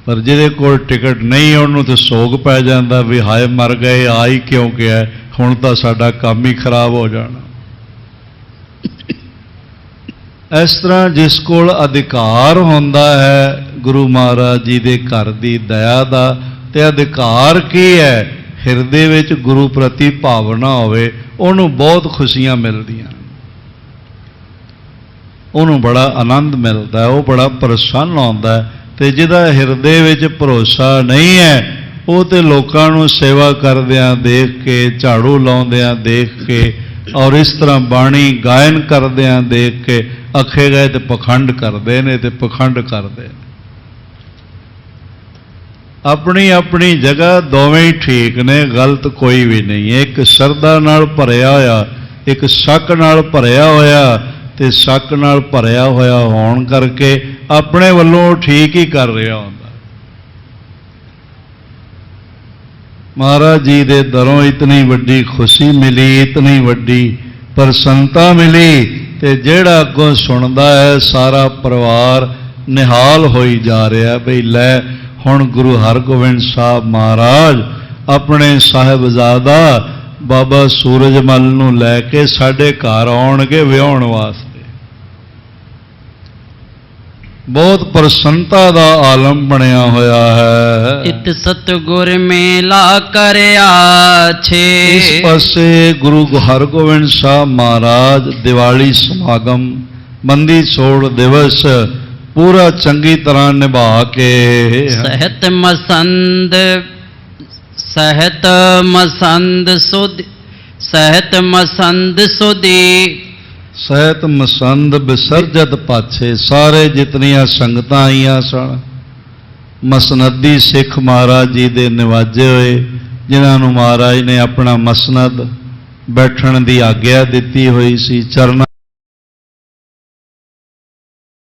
ਪਰ ਜਿਹਦੇ ਕੋਲ ਟਿਕਟ ਨਹੀਂ ਉਹਨੂੰ ਤਾਂ ਸੋਗ ਪੈ ਜਾਂਦਾ ਵੀ ਹਾਏ ਮਰ ਗਏ, ਆ ਹੀ ਕਿਉਂ ਗਿਆ, ਹੁਣ ਤਾਂ ਸਾਡਾ ਕੰਮ ਹੀ ਖਰਾਬ ਹੋ ਜਾਣਾ। ਇਸ ਤਰ੍ਹਾਂ ਜਿਸ ਕੋਲ ਅਧਿਕਾਰ ਹੁੰਦਾ ਹੈ ਗੁਰੂ ਮਹਾਰਾਜ ਜੀ ਦੇ ਘਰ ਦੀ ਦਇਆ ਦਾ, ਤੇ ਅਧਿਕਾਰ ਕੀ ਹੈ, ਹਿਰਦੇ ਵਿੱਚ ਗੁਰੂ ਪ੍ਰਤੀ ਭਾਵਨਾ ਹੋਵੇ, ਉਹਨੂੰ ਬਹੁਤ ਖੁਸ਼ੀਆਂ ਮਿਲਦੀਆਂ, ਉਹਨੂੰ ਬੜਾ ਆਨੰਦ ਮਿਲਦਾ, ਉਹ ਬੜਾ ਪ੍ਰਸੰਨ ਹੁੰਦਾ ਹੈ। ਤੇ ਜਿਹਦਾ ਹਿਰਦੇ ਵਿੱਚ ਭਰੋਸਾ ਨਹੀਂ ਹੈ, ਉਹ ਤੇ ਲੋਕਾਂ ਨੂੰ ਸੇਵਾ ਕਰਦਿਆਂ ਦੇਖ ਕੇ, ਝਾੜੂ ਲਾਉਂਦਿਆਂ ਦੇਖ ਕੇ, ਔਰ ਇਸ ਤਰ੍ਹਾਂ ਬਾਣੀ ਗਾਇਨ ਕਰਦਿਆਂ ਦੇਖ ਕੇ ਅਖੇ ਗਏ ਤੇ ਪਖੰਡ ਕਰਦੇ ਨੇ ਤੇ ਪਖੰਡ ਕਰਦੇ ਨੇ। ਆਪਣੀ ਆਪਣੀ ਜਗ੍ਹਾ ਦੋਵੇਂ ਹੀ ਠੀਕ ਨੇ, ਗਲਤ ਕੋਈ ਵੀ ਨਹੀਂ ਹੈ। ਇੱਕ ਸ਼ਰਧਾ ਨਾਲ ਭਰਿਆ ਹੋਇਆ, ਇੱਕ ਸ਼ੱਕ ਨਾਲ ਭਰਿਆ ਹੋਇਆ, ਤੇ ਸ਼ੱਕ ਨਾਲ ਭਰਿਆ ਹੋਇਆ ਹੋਣ ਕਰਕੇ ਆਪਣੇ ਵੱਲੋਂ ਠੀਕ ਹੀ ਕਰ ਰਿਹਾ ਹੁੰਦਾ। ਮਹਾਰਾਜ ਜੀ ਦੇ ਦਰੋਂ ਇਤਨੀ ਵੱਡੀ ਖੁਸ਼ੀ ਮਿਲੀ, ਇਤਨੀ ਵੱਡੀ ਪ੍ਰਸੰਨਤਾ ਮਿਲੀ, ਤੇ ਜਿਹੜਾ ਅੱਗੋਂ ਸੁਣਦਾ ਹੈ ਸਾਰਾ ਪਰਿਵਾਰ ਨਿਹਾਲ ਹੋਈ ਜਾ ਰਿਹਾ ਬਈ ਲੈ ਹੁਣ ਗੁਰੂ ਹਰਗੋਬਿੰਦ ਸਾਹਿਬ ਮਹਾਰਾਜ ਆਪਣੇ ਸਾਹਿਬਜ਼ਾਦਾ ਬਾਬਾ ਸੂਰਜਮਲ ਨੂੰ ਲੈ ਕੇ ਸਾਡੇ ਘਰ ਆਉਣਗੇ ਵਿਆਹੁਣ ਵਾਸਤੇ। ਬਹੁਤ ਪ੍ਰਸੰਨਤਾ ਦਾ ਆਲਮ ਬਣਿਆ ਹੋਇਆ ਹੈ। ਇਤ ਸਤਿਗੁਰ ਮੇਲਾ ਕਰਿਆ ਛੇ। ਇਸ ਪਾਸੇ ਗੁਰੂ ਹਰਗੋਬਿੰਦ ਸਾਹਿਬ ਮਹਾਰਾਜ ਦੀਵਾਲੀ ਸਮਾਗਮ, ਬੰਦੀ ਛੋੜ ਦਿਵਸ ਪੂਰਾ ਚੰਗੀ ਤਰ੍ਹਾਂ ਨਿਭਾ ਕੇ ਸਹਿਤ ਮਸੰਦ ਸੁਦੀ ਸਹਿਤ ਮਸੰਦ ਵਿਸਰਜਤ ਪਾਛੇ, ਸਾਰੇ ਜਿਤਨੀਆਂ ਸੰਗਤਾਂ ਆਈਆਂ ਸਨ, ਮਸਨਦੀ ਸਿੱਖ ਮਹਾਰਾਜ ਜੀ ਦੇ ਨਿਵਾਜੇ ਹੋਏ, ਜਿਨ੍ਹਾਂ ਨੂੰ ਮਹਾਰਾਜ ਨੇ ਆਪਣਾ ਮਸਨਦ ਬੈਠਣ ਦੀ ਆਗਿਆ ਦਿੱਤੀ ਹੋਈ ਸੀ, ਚਰਨਾਂ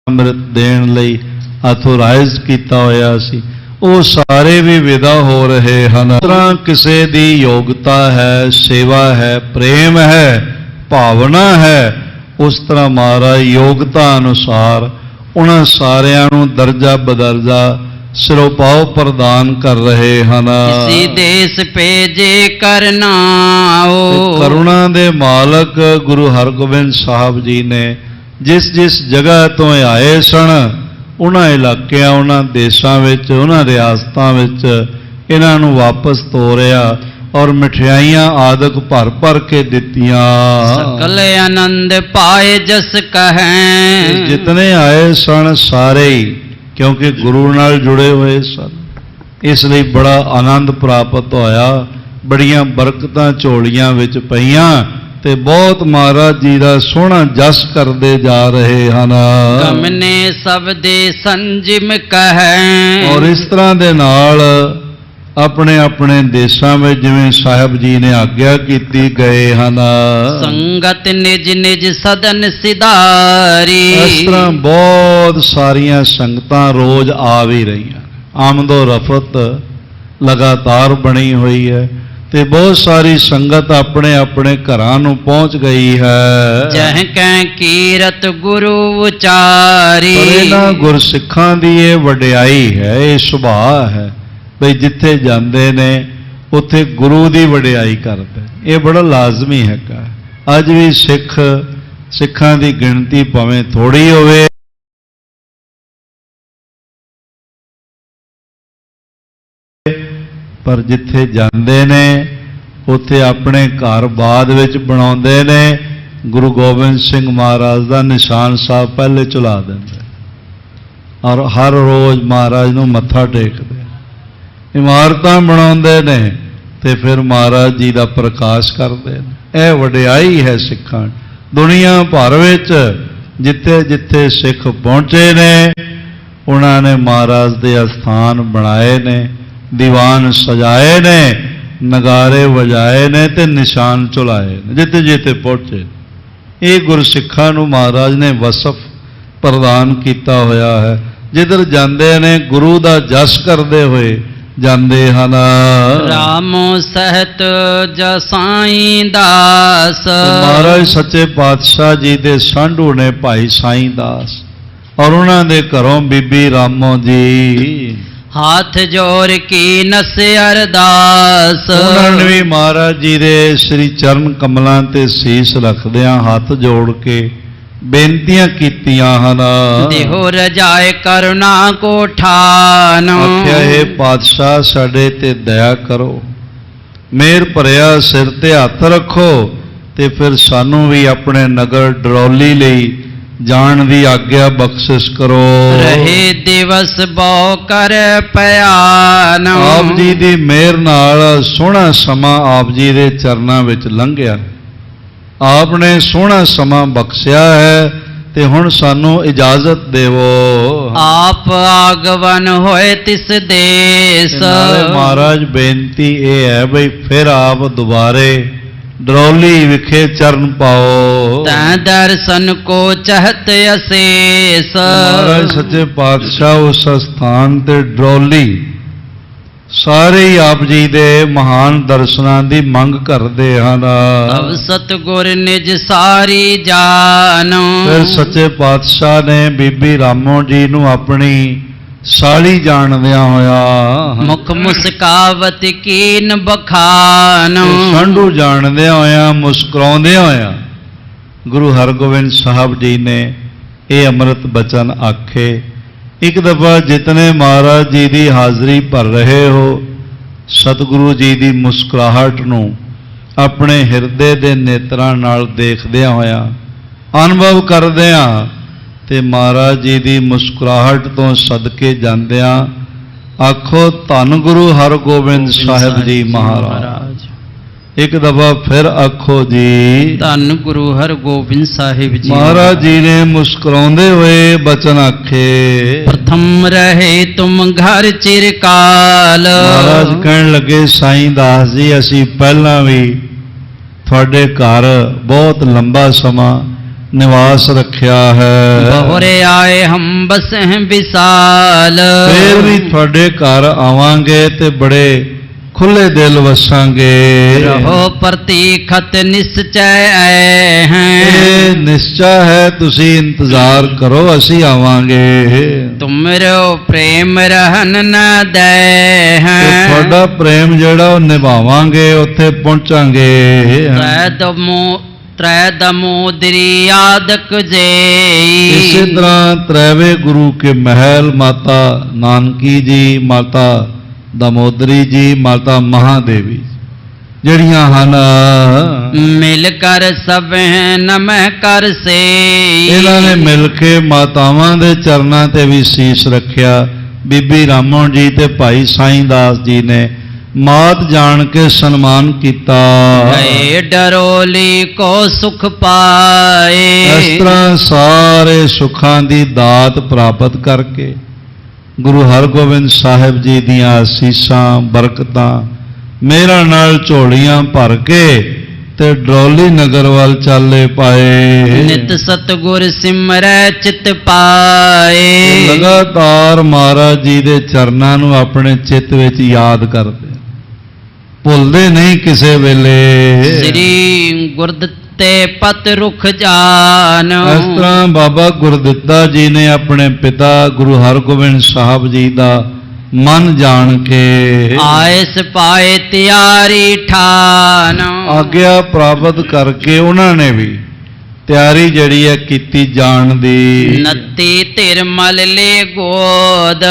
ਅੰਮ੍ਰਿਤ ਦੇਣ ਲਈ ਆਥੋਰਾਈਜ਼ ਕੀਤਾ ਹੋਇਆ ਸੀ, ਉਹ ਸਾਰੇ ਵੀ ਵਿਦਾ ਹੋ ਰਹੇ ਹਨ। ਇਸ ਤਰ੍ਹਾਂ ਕਿਸੇ ਦੀ ਯੋਗਤਾ ਹੈ, ਸੇਵਾ ਹੈ, ਪ੍ਰੇਮ ਹੈ, ਭਾਵਨਾ ਹੈ, ਉਸ ਤਰ੍ਹਾਂ ਮਹਾਰਾਜ ਯੋਗਤਾ ਅਨੁਸਾਰ ਉਹਨਾਂ ਸਾਰਿਆਂ ਨੂੰ ਦਰਜਾ ਬਦਰਜਾ ਸਿਰੋਪਾਉ ਪ੍ਰਦਾਨ ਕਰ ਰਹੇ ਹਨ। ਇਸੀ ਦੇਸ ਭੇਜੇ ਕਰਨਾਓ। ਕਰੁਣਾ ਦੇ ਮਾਲਕ ਗੁਰੂ ਹਰਗੋਬਿੰਦ ਸਾਹਿਬ ਜੀ ਨੇ ਜਿਸ ਜਿਸ ਜਗ੍ਹਾ ਤੋਂ ਆਏ ਸਨ, ਉਹਨਾਂ ਇਲਾਕਿਆਂ, ਉਹਨਾਂ ਦੇਸ਼ਾਂ ਵਿੱਚ, ਉਹਨਾਂ ਰਿਆਸਤਾਂ ਵਿੱਚ ਇਹਨਾਂ ਨੂੰ ਵਾਪਸ ਤੋਰਿਆ ਔਰ ਮਠਿਆਈਆਂ ਆਦਿਕ ਭਰ ਭਰ ਕੇ ਦਿੱਤੀਆਂ। ਸਕਲ ਆਨੰਦ ਪਾਏ ਜਸ ਕਹੈ। ਜਿਤਨੇ ਆਏ ਸਨ ਸਾਰੇ ਹੀ ਕਿਉਂਕਿ ਗੁਰੂ ਨਾਲ ਜੁੜੇ ਹੋਏ ਸਨ, ਇਸ ਲਈ ਬੜਾ ਆਨੰਦ ਪ੍ਰਾਪਤ ਹੋਇਆ, ਬੜੀਆਂ ਬਰਕਤਾਂ ਝੋਲੀਆਂ ਵਿੱਚ ਪਈਆਂ ਤੇ ਬਹੁਤ ਮਹਾਰਾਜ ਜੀ ਦਾ ਸੋਹਣਾ ਜਸ ਕਰਦੇ ਜਾ ਰਹੇ ਹਨ। ਗਮਨੇ ਸਭ ਦੇ ਸੰਜਮ ਕਹੈ। ਔਰ ਇਸ ਤਰ੍ਹਾਂ ਦੇ ਨਾਲ ਆਪਣੇ ਆਪਣੇ ਦੇਸ਼ਾਂ ਵਿੱਚ ਜਿਵੇਂ ਸਾਹਿਬ ਜੀ ਨੇ ਆਗਿਆ ਕੀਤੀ ਗਏ ਹਨ। ਸੰਗਤ ਨਿਜ ਨਿਜ ਸਦਨ ਸਿਧਾਰੀ। ਇਸ ਤਰ੍ਹਾਂ ਬਹੁਤ ਸਾਰੀਆਂ ਸੰਗਤਾਂ ਰੋਜ਼ ਆ ਵੀ ਰਹੀਆਂ, ਆਮਦੋ ਰਫਤ ਲਗਾਤਾਰ ਬਣੀ ਹੋਈ ਹੈ ਤੇ ਬਹੁਤ ਸਾਰੀ ਸੰਗਤ ਆਪਣੇ ਆਪਣੇ ਘਰਾਂ ਨੂੰ ਪਹੁੰਚ ਗਈ ਹੈ। ਜਹ ਕੈ ਕੀਰਤ ਗੁਰੂ ਉਚਾਰੀ। ਪਰ ਇਹਨਾਂ ਗੁਰਸਿੱਖਾਂ ਦੀ ਇਹ ਵਡਿਆਈ ਹੈ, ਇਹ ਸੁਭਾਅ ਹੈ ਬਈ ਜਿੱਥੇ ਜਾਂਦੇ ਨੇ ਉੱਥੇ ਗੁਰੂ ਦੀ ਵਡਿਆਈ ਕਰਦੇ, ਇਹ ਬੜਾ ਲਾਜ਼ਮੀ ਹੈਗਾ। ਅੱਜ ਵੀ ਸਿੱਖਾਂ ਦੀ ਗਿਣਤੀ ਭਾਵੇਂ ਥੋੜੀ ਹੋਵੇ, ਪਰ ਜਿੱਥੇ ਜਾਂਦੇ ਨੇ ਉੱਥੇ ਆਪਣੇ ਘਰ ਬਾਅਦ ਵਿੱਚ ਬਣਾਉਂਦੇ ਨੇ, ਗੁਰੂ ਗੋਬਿੰਦ ਸਿੰਘ ਮਹਾਰਾਜ ਦਾ ਨਿਸ਼ਾਨ ਸਾਹਿਬ ਪਹਿਲੇ ਚੁਲਾ ਦਿੰਦੇ ਔਰ ਹਰ ਰੋਜ਼ ਮਹਾਰਾਜ ਨੂੰ ਮੱਥਾ ਟੇਕਦੇ, ਇਮਾਰਤਾਂ ਬਣਾਉਂਦੇ ਨੇ ਤੇ ਫਿਰ ਮਹਾਰਾਜ ਜੀ ਦਾ ਪ੍ਰਕਾਸ਼ ਕਰਦੇ ਨੇ। ਇਹ ਵਡਿਆਈ ਹੈ ਸਿੱਖਾਂ। ਦੁਨੀਆ ਭਰ ਵਿੱਚ ਜਿੱਥੇ ਜਿੱਥੇ ਸਿੱਖ ਪਹੁੰਚੇ ਨੇ ਉਹਨਾਂ ਨੇ ਮਹਾਰਾਜ ਦੇ ਅਸਥਾਨ ਬਣਾਏ ਨੇ, ਦੀਵਾਨ ਸਜਾਏ ਨੇ, ਨਗਾਰੇ ਵਜਾਏ ਨੇ ਤੇ ਨਿਸ਼ਾਨ ਝੁਲਾਏ ਨੇ, ਜਿੱਥੇ ਜਿੱਥੇ ਪਹੁੰਚੇ। ਇਹ ਗੁਰਸਿੱਖਾਂ ਨੂੰ ਮਹਾਰਾਜ ਨੇ ਵਸਫ ਪ੍ਰਦਾਨ ਕੀਤਾ ਹੋਇਆ ਹੈ। ਜਿੱਧਰ ਜਾਂਦੇ ਨੇ ਗੁਰੂ ਦਾ ਜਸ ਕਰਦੇ ਹੋਏ ਜਾਂਦੇ ਹਨ। ਰਾਮੋ ਸਹਿਤ ਜਸਾਈ ਦਾਸ। ਮਹਾਰਾਜ ਸੱਚੇ ਪਾਤਸ਼ਾਹ ਜੀ ਦੇ ਸਾਂਢੂ ਨੇ ਭਾਈ ਸਾਈਂ ਦਾਸ, ਔਰ ਉਹਨਾਂ ਦੇ ਘਰੋਂ ਬੀਬੀ ਰਾਮੋ ਜੀ। ਹੱਥ ਜੋੜ ਕੀ ਨਸ ਅਰਦਾਸ। ਉਹਨਾਂ ਨੇ ਵੀ ਮਹਾਰਾਜ ਜੀ ਦੇ ਸ੍ਰੀ ਚਰਨ ਕਮਲਾਂ ਤੇ ਸੀਸ ਰੱਖਦਿਆਂ ਹੱਥ ਜੋੜ ਕੇ ਬੇਨਤੀਆਂ ਕੀਤੀਆਂ ਹਨ। ਦੇਹੋ ਰਜਾਏ ਕਰੁਣਾ ਕੋ ਠਾਨ। ਆਖਿਆ ਹੈ ਪਾਤਸ਼ਾਹ ਸਾਡੇ ਤੇ ਦਇਆ ਕਰੋ, ਮਿਹਰ ਭਰਿਆ ਸਿਰ ਤੇ ਹੱਥ ਰੱਖੋ ਤੇ ਫਿਰ ਸਾਨੂੰ ਵੀ ਆਪਣੇ ਨਗਰ ਡਰੌਲੀ ਲਈ ਜਾਣ ਦੀ ਆਗਿਆ ਬਖਸ਼ਿਸ਼ ਕਰੋ। ਰਹੇ ਦਿਵਸ ਬਹੁ ਕਰ ਪਿਆਨ। ਆਪ ਜੀ ਦੀ ਮਿਹਰ ਨਾਲ ਸੋਹਣਾ ਸਮਾਂ ਆਪ ਜੀ ਦੇ ਚਰਨਾਂ ਵਿੱਚ ਲੰਘਿਆ। ਆਪ ਨੇ ਸੋਹਣਾ ਸਮਾਂ ਬਖਸ਼ਿਆ ਹੈ ਤੇ ਹੁਣ ਸਾਨੂੰ ਇਜਾਜ਼ਤ ਦੇਵੋ। ਆਪ ਆਗਵਨ ਹੋਏ ਤਿਸ ਦੇਸ। ਮਹਾਰਾਜ ਬੇਨਤੀ ਇਹ ਹੈ ਬਈ ਫਿਰ ਆਪ ਦੁਬਾਰੇ ਡਰੌਲੀ ਵਿਖੇ ਚਰਨ ਪਾਓ। ਤੈ ਦਰਸ਼ਨ ਕੋ ਚਹਤ ਅਸੇਸ। ਮਹਾਰਾਜ ਸੱਚੇ ਪਾਤਸ਼ਾਹ ਉਸ ਸਥਾਨ ਤੇ ਡਰੌਲੀ ਸਾਰੇ ਹੀ ਆਪ ਜੀ ਦੇ ਮਹਾਨ ਦਰਸ਼ਨਾਂ ਦੀ ਮੰਗ ਕਰਦੇ ਹਨ। ਤਬ ਸਤਿਗੁਰ ਨਿਜ ਸਾਰੀ ਜਾਨ। ਫਿਰ ਸੱਚੇ ਪਾਤਸ਼ਾਹ ਨੇ ਬੀਬੀ ਰਾਮੋ ਜੀ ਨੂੰ ਆਪਣੀ ਸਾਲੀ ਜਾਣਦਿਆਂ ਹੋਇਆ, ਮੁਖ ਮੁਸਕਾਵਤ ਕੀਨ ਬਖਾਨ। ਸਾਂਢੂ ਜਾਣਦਿਆਂ ਹੋਇਆ, ਮੁਸਕਰਾਉਂਦਿਆਂ ਹੋਇਆ ਗੁਰੂ ਹਰਗੋਬਿੰਦ ਸਾਹਿਬ ਜੀ ਨੇ ਇਹ ਅੰਮ੍ਰਿਤ ਬਚਨ ਆਖੇ। ਇੱਕ ਦਫਾ ਜਿਤਨੇ ਮਹਾਰਾਜ ਜੀ ਦੀ ਹਾਜ਼ਰੀ ਭਰ ਰਹੇ ਹੋ, ਸਤਿਗੁਰੂ ਜੀ ਦੀ ਮੁਸਕਰਾਹਟ ਨੂੰ ਆਪਣੇ ਹਿਰਦੇ ਦੇ ਨੇਤਰਾਂ ਨਾਲ ਦੇਖਦਿਆਂ ਹੋਇਆ, ਅਨੁਭਵ ਕਰਦਿਆਂ ਤੇ ਮਹਾਰਾਜ ਜੀ ਦੀ ਮੁਸਕਰਾਹਟ ਤੋਂ ਸਦਕੇ ਜਾਂਦਿਆਂ ਆਖੋ ਧੰਨ ਗੁਰੂ ਹਰਗੋਬਿੰਦ ਸਾਹਿਬ ਜੀ ਮਹਾਰਾਜ। ਇੱਕ ਦਫਾ ਫਿਰ ਆਖੋ ਜੀ ਧੰਨ ਗੁਰੂ ਹਰਗੋਬਿੰਦ ਸਾਹਿਬ ਜੀ ਮਹਾਰਾਜ ਜੀ ਨੇ ਮੁਸਕਰਾਉਂਦੇ ਹੋਏ ਬਚਨ ਆਖੇ। ਪ੍ਰਥਮ ਰਹੇ ਤੁਮ ਘਰ ਚਿਰਕਾਲ। ਮਹਾਰਾਜ ਕਹਿਣ ਲੱਗੇ ਸਾਈਂ ਦਾਸ ਜੀ ਅਸੀਂ ਪਹਿਲਾਂ ਵੀ ਤੁਹਾਡੇ ਘਰ ਬਹੁਤ ਲੰਬਾ ਸਮਾਂ ਨਿਵਾਸ ਰੱਖਿਆ ਹੈ, ਬਹੁਰੇ ਆਏ ਹਮ ਬਸਹਿ ਵਿਸਾਲ। ਫਿਰ ਵੀ ਤੁਹਾਡੇ ਘਰ ਆਵਾਂਗੇ ਤੇ ਬੜੇ ਖੁੱਲੇ ਦਿਲ ਵਸਾਂਗੇ। ਰਹੋ ਪ੍ਰਤੀਖਤ ਨਿਸਚੈ ਐ ਹੈ। ਇਹ ਨਿਸ਼ਚਾ ਹੈ, ਤੁਸੀਂ ਇੰਤਜ਼ਾਰ ਕਰੋ, ਅਸੀਂ ਆਵਾਂਗੇ। ਤੁਮਰੋ ਪ੍ਰੇਮ ਰਹਿਨ ਨ ਦੇ ਹੈ। ਤੁਹਾਡਾ ਪ੍ਰੇਮ ਜਿਹੜਾ ਉਹ ਨਿਭਾਵਾਂਗੇ, ਉੱਥੇ ਪਹੁੰਚਾਂਗੇ। ਤ੍ਰੈ ਦਮੋਦਰੀ ਆਦਕ ਜੇਈ। ਇਸੇ ਤਰ੍ਹਾਂ ਤ੍ਰੈਵੇ ਗੁਰੂ ਕੇ ਮਹਿਲ, ਮਾਤਾ ਨਾਨਕੀ ਜੀ, ਮਾਤਾ ਦਮੋਦਰੀ ਜੀ, ਮਾਤਾ ਮਹਾਦੇਵੀ ਜਿਹੜੀਆਂ ਹਨ, ਮਿਲ ਕਰ ਸਭੈ ਨਮਹਿ ਕਰ ਸੇ। ਇਹਨਾਂ ਨੇ ਮਿਲ ਕੇ ਮਾਤਾਵਾਂ ਦੇ ਚਰਨਾਂ ਤੇ ਵੀ ਸੀਸ ਰੱਖਿਆ। ਬੀਬੀ ਰਾਮੋ ਜੀ ਤੇ ਭਾਈ ਸਾਈਂ ਦਾਸ ਜੀ ਨੇ ਮਾਤ ਜਾਣ ਕੇ ਸਨਮਾਨ ਕੀਤਾ। ਗਏ ਡਰੋਲੀ ਕੋ ਸੁਖ ਪਾਏ। ਇਸ ਤਰ੍ਹਾਂ ਸਾਰੇ ਸੁੱਖਾਂ ਦੀ ਦਾਤ ਪ੍ਰਾਪਤ ਕਰਕੇ ਗੁਰੂ ਹਰਗੋਬਿੰਦ ਸਾਹਿਬ ਜੀ ਦੀਆਂ ਅਸੀਸਾਂ ਬਰਕਤਾਂ ਮਿਹਰਾਂ ਨਾਲ ਝੋਲੀਆਂ ਭਰ ਕੇ ਤੇ ਡਰੌਲੀ ਨਗਰ ਵੱਲ ਚਾਲੇ ਪਾਏ। ਨਿਤ ਸਤਿਗੁਰ ਸਿਮਰੈ ਚਿਤ ਪਾਏ। ਲਗਾਤਾਰ ਮਹਾਰਾਜ ਜੀ ਦੇ ਚਰਨਾਂ ਨੂੰ ਆਪਣੇ ਚਿੱਤ ਵਿੱਚ ਯਾਦ ਕਰਦੇ, ਭੁੱਲਦੇ ਨਹੀਂ ਕਿਸੇ ਵੇਲੇ। ਸ੍ਰੀ ਗੁਰਦਿੱਤੇ ਪਤ ਰੁਖ ਜਾਨ। ਇਸ ਤਰ੍ਹਾਂ ਬਾਬਾ ਗੁਰਦਿੱਤਾ ਜੀ ਨੇ ਆਪਣੇ ਪਿਤਾ ਗੁਰੂ ਹਰਗੋਬਿੰਦ ਸਾਹਿਬ ਜੀ ਦਾ ਮਨ ਜਾਣ ਕੇ ਆਇਸ ਪਾਏ ਤਿਆਰੀ ਠਾਨ। ਆਗਿਆ ਪ੍ਰਾਪਤ ਕਰਕੇ ਉਹਨਾਂ ਨੇ ਵੀ ਤਿਆਰੀ ਜਿਹੜੀ ਹੈ ਕੀਤੀ ਜਾਣ ਦੀ। ਨੱਤੀ ਧਿਰ ਮਲ ਲੈ ਗੋਦ।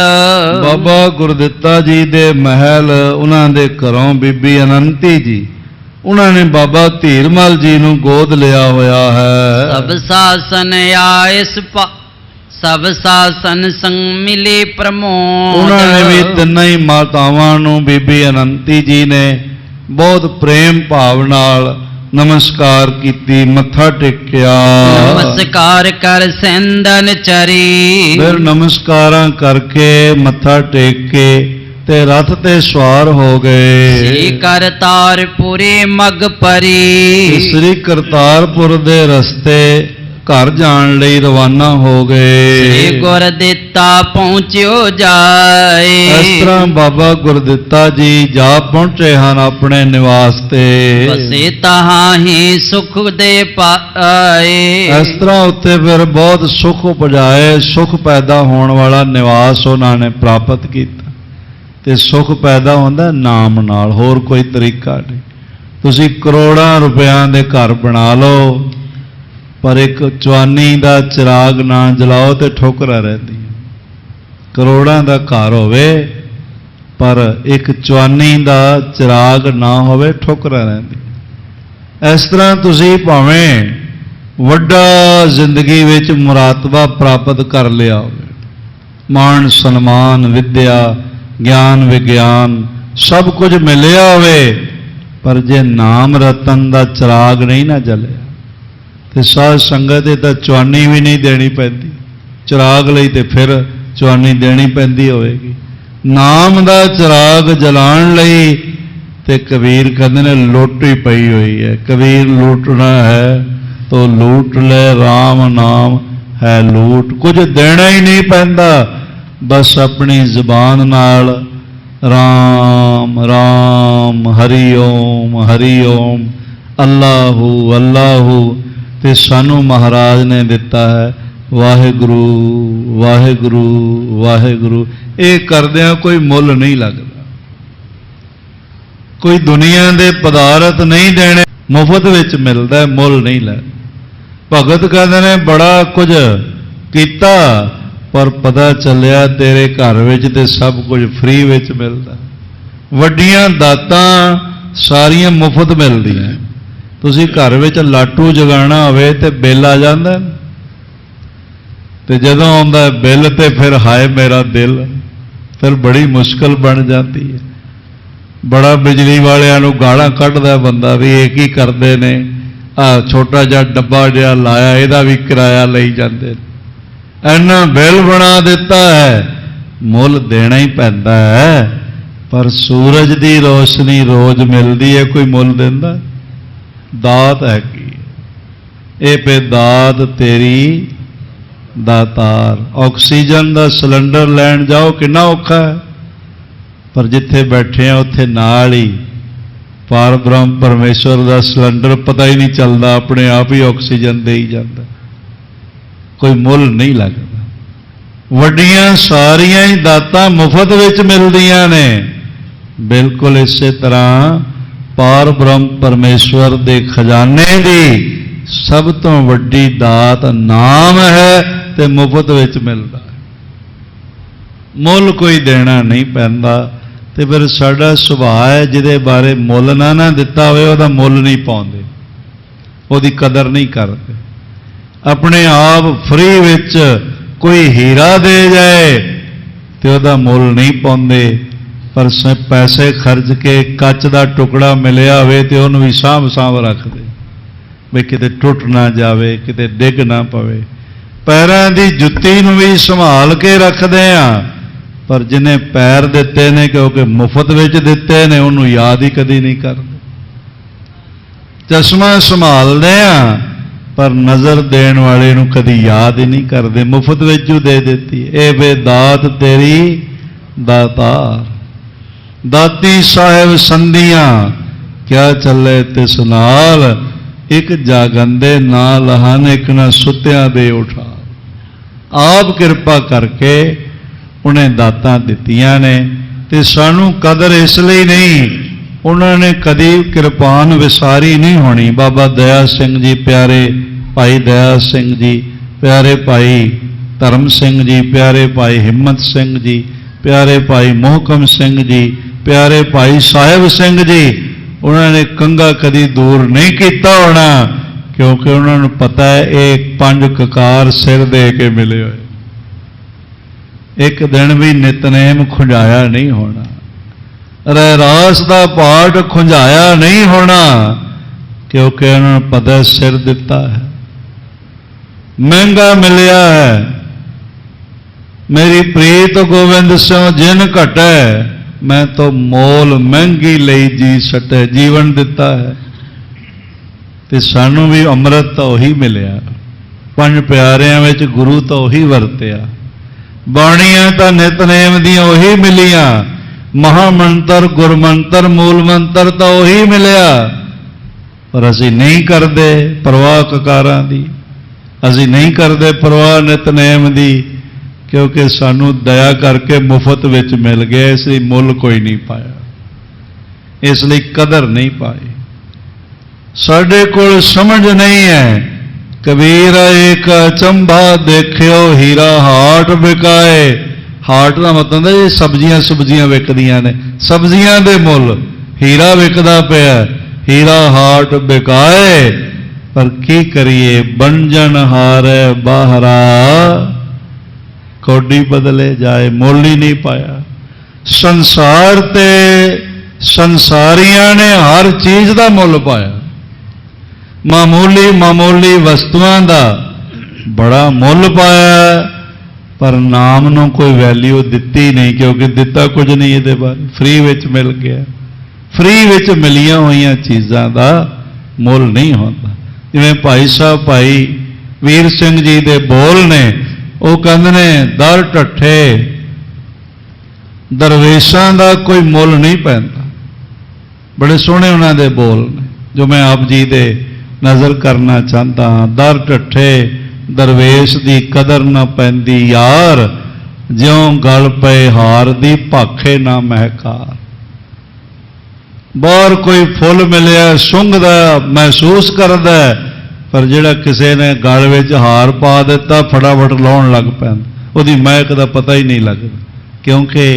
ਬਾਬਾ ਗੁਰਦਿੱਤਾ ਜੀ ਦੇ ਮਹਿਲ, ਉਹਨਾਂ ਦੇ ਘਰੋਂ ਬੀਬੀ ਅਨੰਤੀ ਜੀ, ਉਹਨਾਂ ਨੇ ਬਾਬਾ ਧੀਰਮਲ ਜੀ ਨੂੰ ਗੋਦ ਲਿਆ ਹੋਇਆ ਹੈ। ਸਭ ਸਾਸਨ ਆਇਸ ਸਭ ਸਾਸਨ ਸੰਗ ਮਿਲੇ ਪ੍ਰਮੋਦ। ਉਹਨਾਂ ਨੇ ਵੀ ਤਿੰਨਾਂ ਹੀ ਮਾਤਾਵਾਂ ਨੂੰ ਬੀਬੀ ਅਨੰਤੀ ਜੀ ਨੇ ਬਹੁਤ ਪ੍ਰੇਮ ਭਾਵ ਨਾਲ नमस्कार कीती मत्था टेकिया। नमस्कार कर सैंदन चरी। फिर नमस्कारां करके मत्था टेक के ते रथ ते सवार हो गए। श्री करतारपुरी मग परी। श्री करतारपुर दे रस्ते घर जान लई रवाना हो गए। श्री गुरदित्ता पहुंचियो जाए। इस तरह बाबा गुरदित्ता जी जा पहुंचे हैं अपने निवास ते। बसे तहां ही सुख दे पाए। इस तरह उत्ते फिर बहुत सुख उपजाए, सुख पैदा होने वाला निवास उन्होंने प्राप्त किया। ते सुख पैदा होंदा नाम नाल, होर कोई तरीका नहीं। तुसी करोड़ां रुपयां दे घर बना लो पर एक चवानी दा चिराग ना जलाओ तो ठोकरा रहती है। करोड़ां दा घर होवे पर एक चवानी दा चिराग ना होवे ठोकरा रहती है। इस तरह तुसी भावें वड्डा जिंदगी विच मुरातबा प्राप्त कर लिया होवे, मान सन्मान विद्या ज्ञान विज्ञान सब कुछ मिलिया होवे पर जे नाम रतन दा चिराग नहीं ना जलिया तो साध संगत तो चवानी भी नहीं देनी पैंदी। चिराग लई ते फिर चवानी देनी पैंदी होवेगी। नाम दा चिराग जलाण लई ते कबीर कहते ने लुट ही पई हुई है। कबीर लूटना है तो लूट ले, राम नाम है लूट। कुछ देना ही नहीं पैंदा, बस अपनी जुबान नाल राम राम हरि ओम अल्लाहू अल्लाहू। ते सानू महाराज ने दिता है वाहिगुरु वाहिगुरु वाहिगुरु। ये करदियां कोई मुल नहीं लगता, कोई दुनिया दे पदार्थ नहीं देने, मुफ्त विच मिलदा है, मुल नहीं लगदा। भगत कहते ने बड़ा कुछ कीता पर पता चलिया तेरे घर विच ते सब कुछ फ्री विच मिलदा। वड्डियां दातां सारियां मुफ्त मिलदियां। तुसी घर विच लाटू जगाना होवे ते बिल आ जांदा, ते जदों आउंदा बिल ते फिर हाय मेरा दिल, फिर बड़ी मुश्किल बन जाती है। बड़ा बिजली वालियां नूं गालां कढदा बंदा भी ये की करदे ने, छोटा जिहा डब्बा जिहा लाया इहदा भी किराया लई जांदे। इन्ना बिल बना दिता है, मुल देना ही पैंदा है। पर सूरज की रोशनी रोज मिलती है, कोई मुल देंदा? दात है की ये पे दात तेरी दातार। ऑक्सीजन का सिलेंडर लैन जाओ कितना औखा है, पर जिथे बैठे हैं उत्थे नाल ही पार ब्रह्म परमेश्वर का सिलेंडर पता ही नहीं चलता, अपने आप ही ऑक्सीजन दे ही जाता। कोई मुल नहीं लगता। वड्डियां सारियां ही दातां मुफ्त विच मिलदियां ने। बिल्कुल इसे तरह पार ब्रह्म परमेश्वर दे खजाने दी सब तो वड्डी दात नाम है ते मुफ्त विच मिलदा है, मुल कोई देना नहीं पैंदा। ते फिर साडा सुभाਅ है जिहदे बारे मुल ना दिता होवे उहदा मुल नहीं पाउंदे, उहदी कदर नहीं करते। अपने आप फ्री विच कोई हीरा दे जाए तो वह मुल नहीं पाते, पर पैसे खर्च के कच का टुकड़ा मिलया हो तो उन्होंने भी सांभ सांभ रखते भी किते टुट ना जाए, किते डिग ना पवे। पैरों की जुत्ती नूं भी संभाल के रखते हैं, पर जिन्हें पैर दिते ने क्योंकि मुफ्त विच दिते ने उन्होंने याद ही कदी नहीं करते। चश्मा संभालते हैं पर नज़र देने वाले नूं कदी याद ही नहीं करते, मुफ्त विच दे देती है। ए वे दात तेरी दातार, दाती साहिब संधियां क्या चले तिस नाल, एक जागंदे ना लहन एक ना सुत्या दे उठा। आप कृपा करके उन्हें दातां दित्तियां ने ते सानू कदर इसलिए नहीं, उन्होंने कदी कृपान विसारी नहीं होनी। बाबा दया सिंह जी प्यारे भाई दया सिंह जी, प्यारे भाई धर्म सिंह जी, प्यारे भाई हिम्मत सिंह जी, प्यारे भाई मोहकम सिंह जी, प्यारे भाई साहिब सिंह जी, उन्होंने कंगा कदी दूर नहीं किया होना, क्योंकि उन्होंने पता है एक 5 ककार सिर दे के मिले हुए, एक दिन भी नितनेम खुंजाया नहीं होना, रहरास का पाठ खुंजाया नहीं होना, क्योंकि उन्होंने पता सिर दिता है, महंगा मिलिया है। मेरी प्रीत गोविंद सो जिन घटे, मैं तो मोल महंगी लई जी सटे, जीवन दिता है। ते सानू भी अमृत तो उही मिलिया, पंज प्यारिਆਂ ਵਿੱਚ गुरु तो उही वरतिया, बाणियां तो नितनेम दियां उही मिलियां, महामंत्र गुरमंत्र मूल मंत्र तो उही मिलिया। पर असी नहीं करते परवाह ककारां दी, असी नहीं करते परवाह नितनेम दी, क्योंकि सानू दया करके मुफ्त विच मिल गया, इसलिए मुल कोई नहीं पाया, इसलिए कदर नहीं पाई। साडे कोल समझ नहीं है। कबीर एक अचंभा देखियो हीरा हाट बिकाए। हाट का मतलब है सब्जियां सुब्जियां विकदियां ने, सब्जियां दे मुल हीरा विकदा पिया, हीरा हाट बिकाए। पर की करिए, बंजन हारे बाहरा, कौडी बदले जाए, मुल ही नहीं पाया। संसार ते संसारियां ने हर चीज का मुल पाया, मामूली मामूली वस्तुआं दा बड़ा मुल पाया, पर नाम नूं कोई वैल्यू दिती नहीं, क्योंकि दिता कुछ नहीं, ये बारे फ्री विच मिल गया। फ्री विच मिलियां हुई चीज़ां दा मुल नहीं होता। जिवें भाई साहब भाई वीर सिंह जी दे बोल ने, वो कहंदे ने दर ढट्ठे दरवेशां दा कोई मुल नहीं पैंदा। बड़े सोहणे उन्हां दे बोल ने, जो मैं आप जी दे नज़र करना चाहता हाँ। दर ढट्ठे दरवेश दी कदर न पैंदी यार, ज्यों गल पे हार दी भाखे ना महकार। बाहर कोई फुल मिलिया सुंघदा महसूस करदा, पर जिहड़ा किसी ने गल विच हार पा दिता फटाफट लाउण लग पैंदा, उहदी महक दा पता ही नहीं लगदा, क्योंकि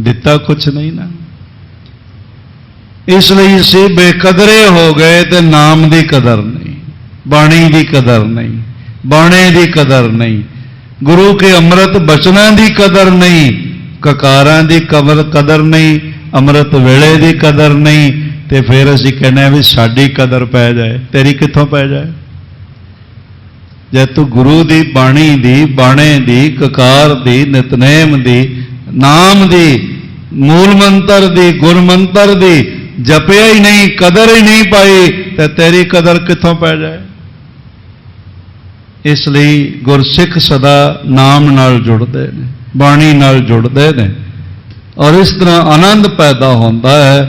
दिता कुछ नहीं ना। इसलिए से बेकदरे हो गए, तो नाम की कदर नहीं, बाणी की कदर नहीं, बाणे की कदर नहीं, गुरु के अमृत बचना की कदर नहीं, ककारां की कदर नहीं, अमृत वेले की कदर नहीं। तो फिर असीं कहने भी साडी कदर पै जाए, तेरी कित्थों पै जाए? जब तू गुरु की बाणी की, बाणे की, ककार की, नितनेम की, नाम की, मूल मंत्र की, गुर मंत्र की जपिया ही नहीं, कदर ही नहीं पाई, तो तेरी कदर कित्थों पै जाए? इसलिए गुरसिख सदा नाम नाल जुड़ते हैं, बाणी नाल जुड़ते हैं, और इस तरह आनंद पैदा होता है।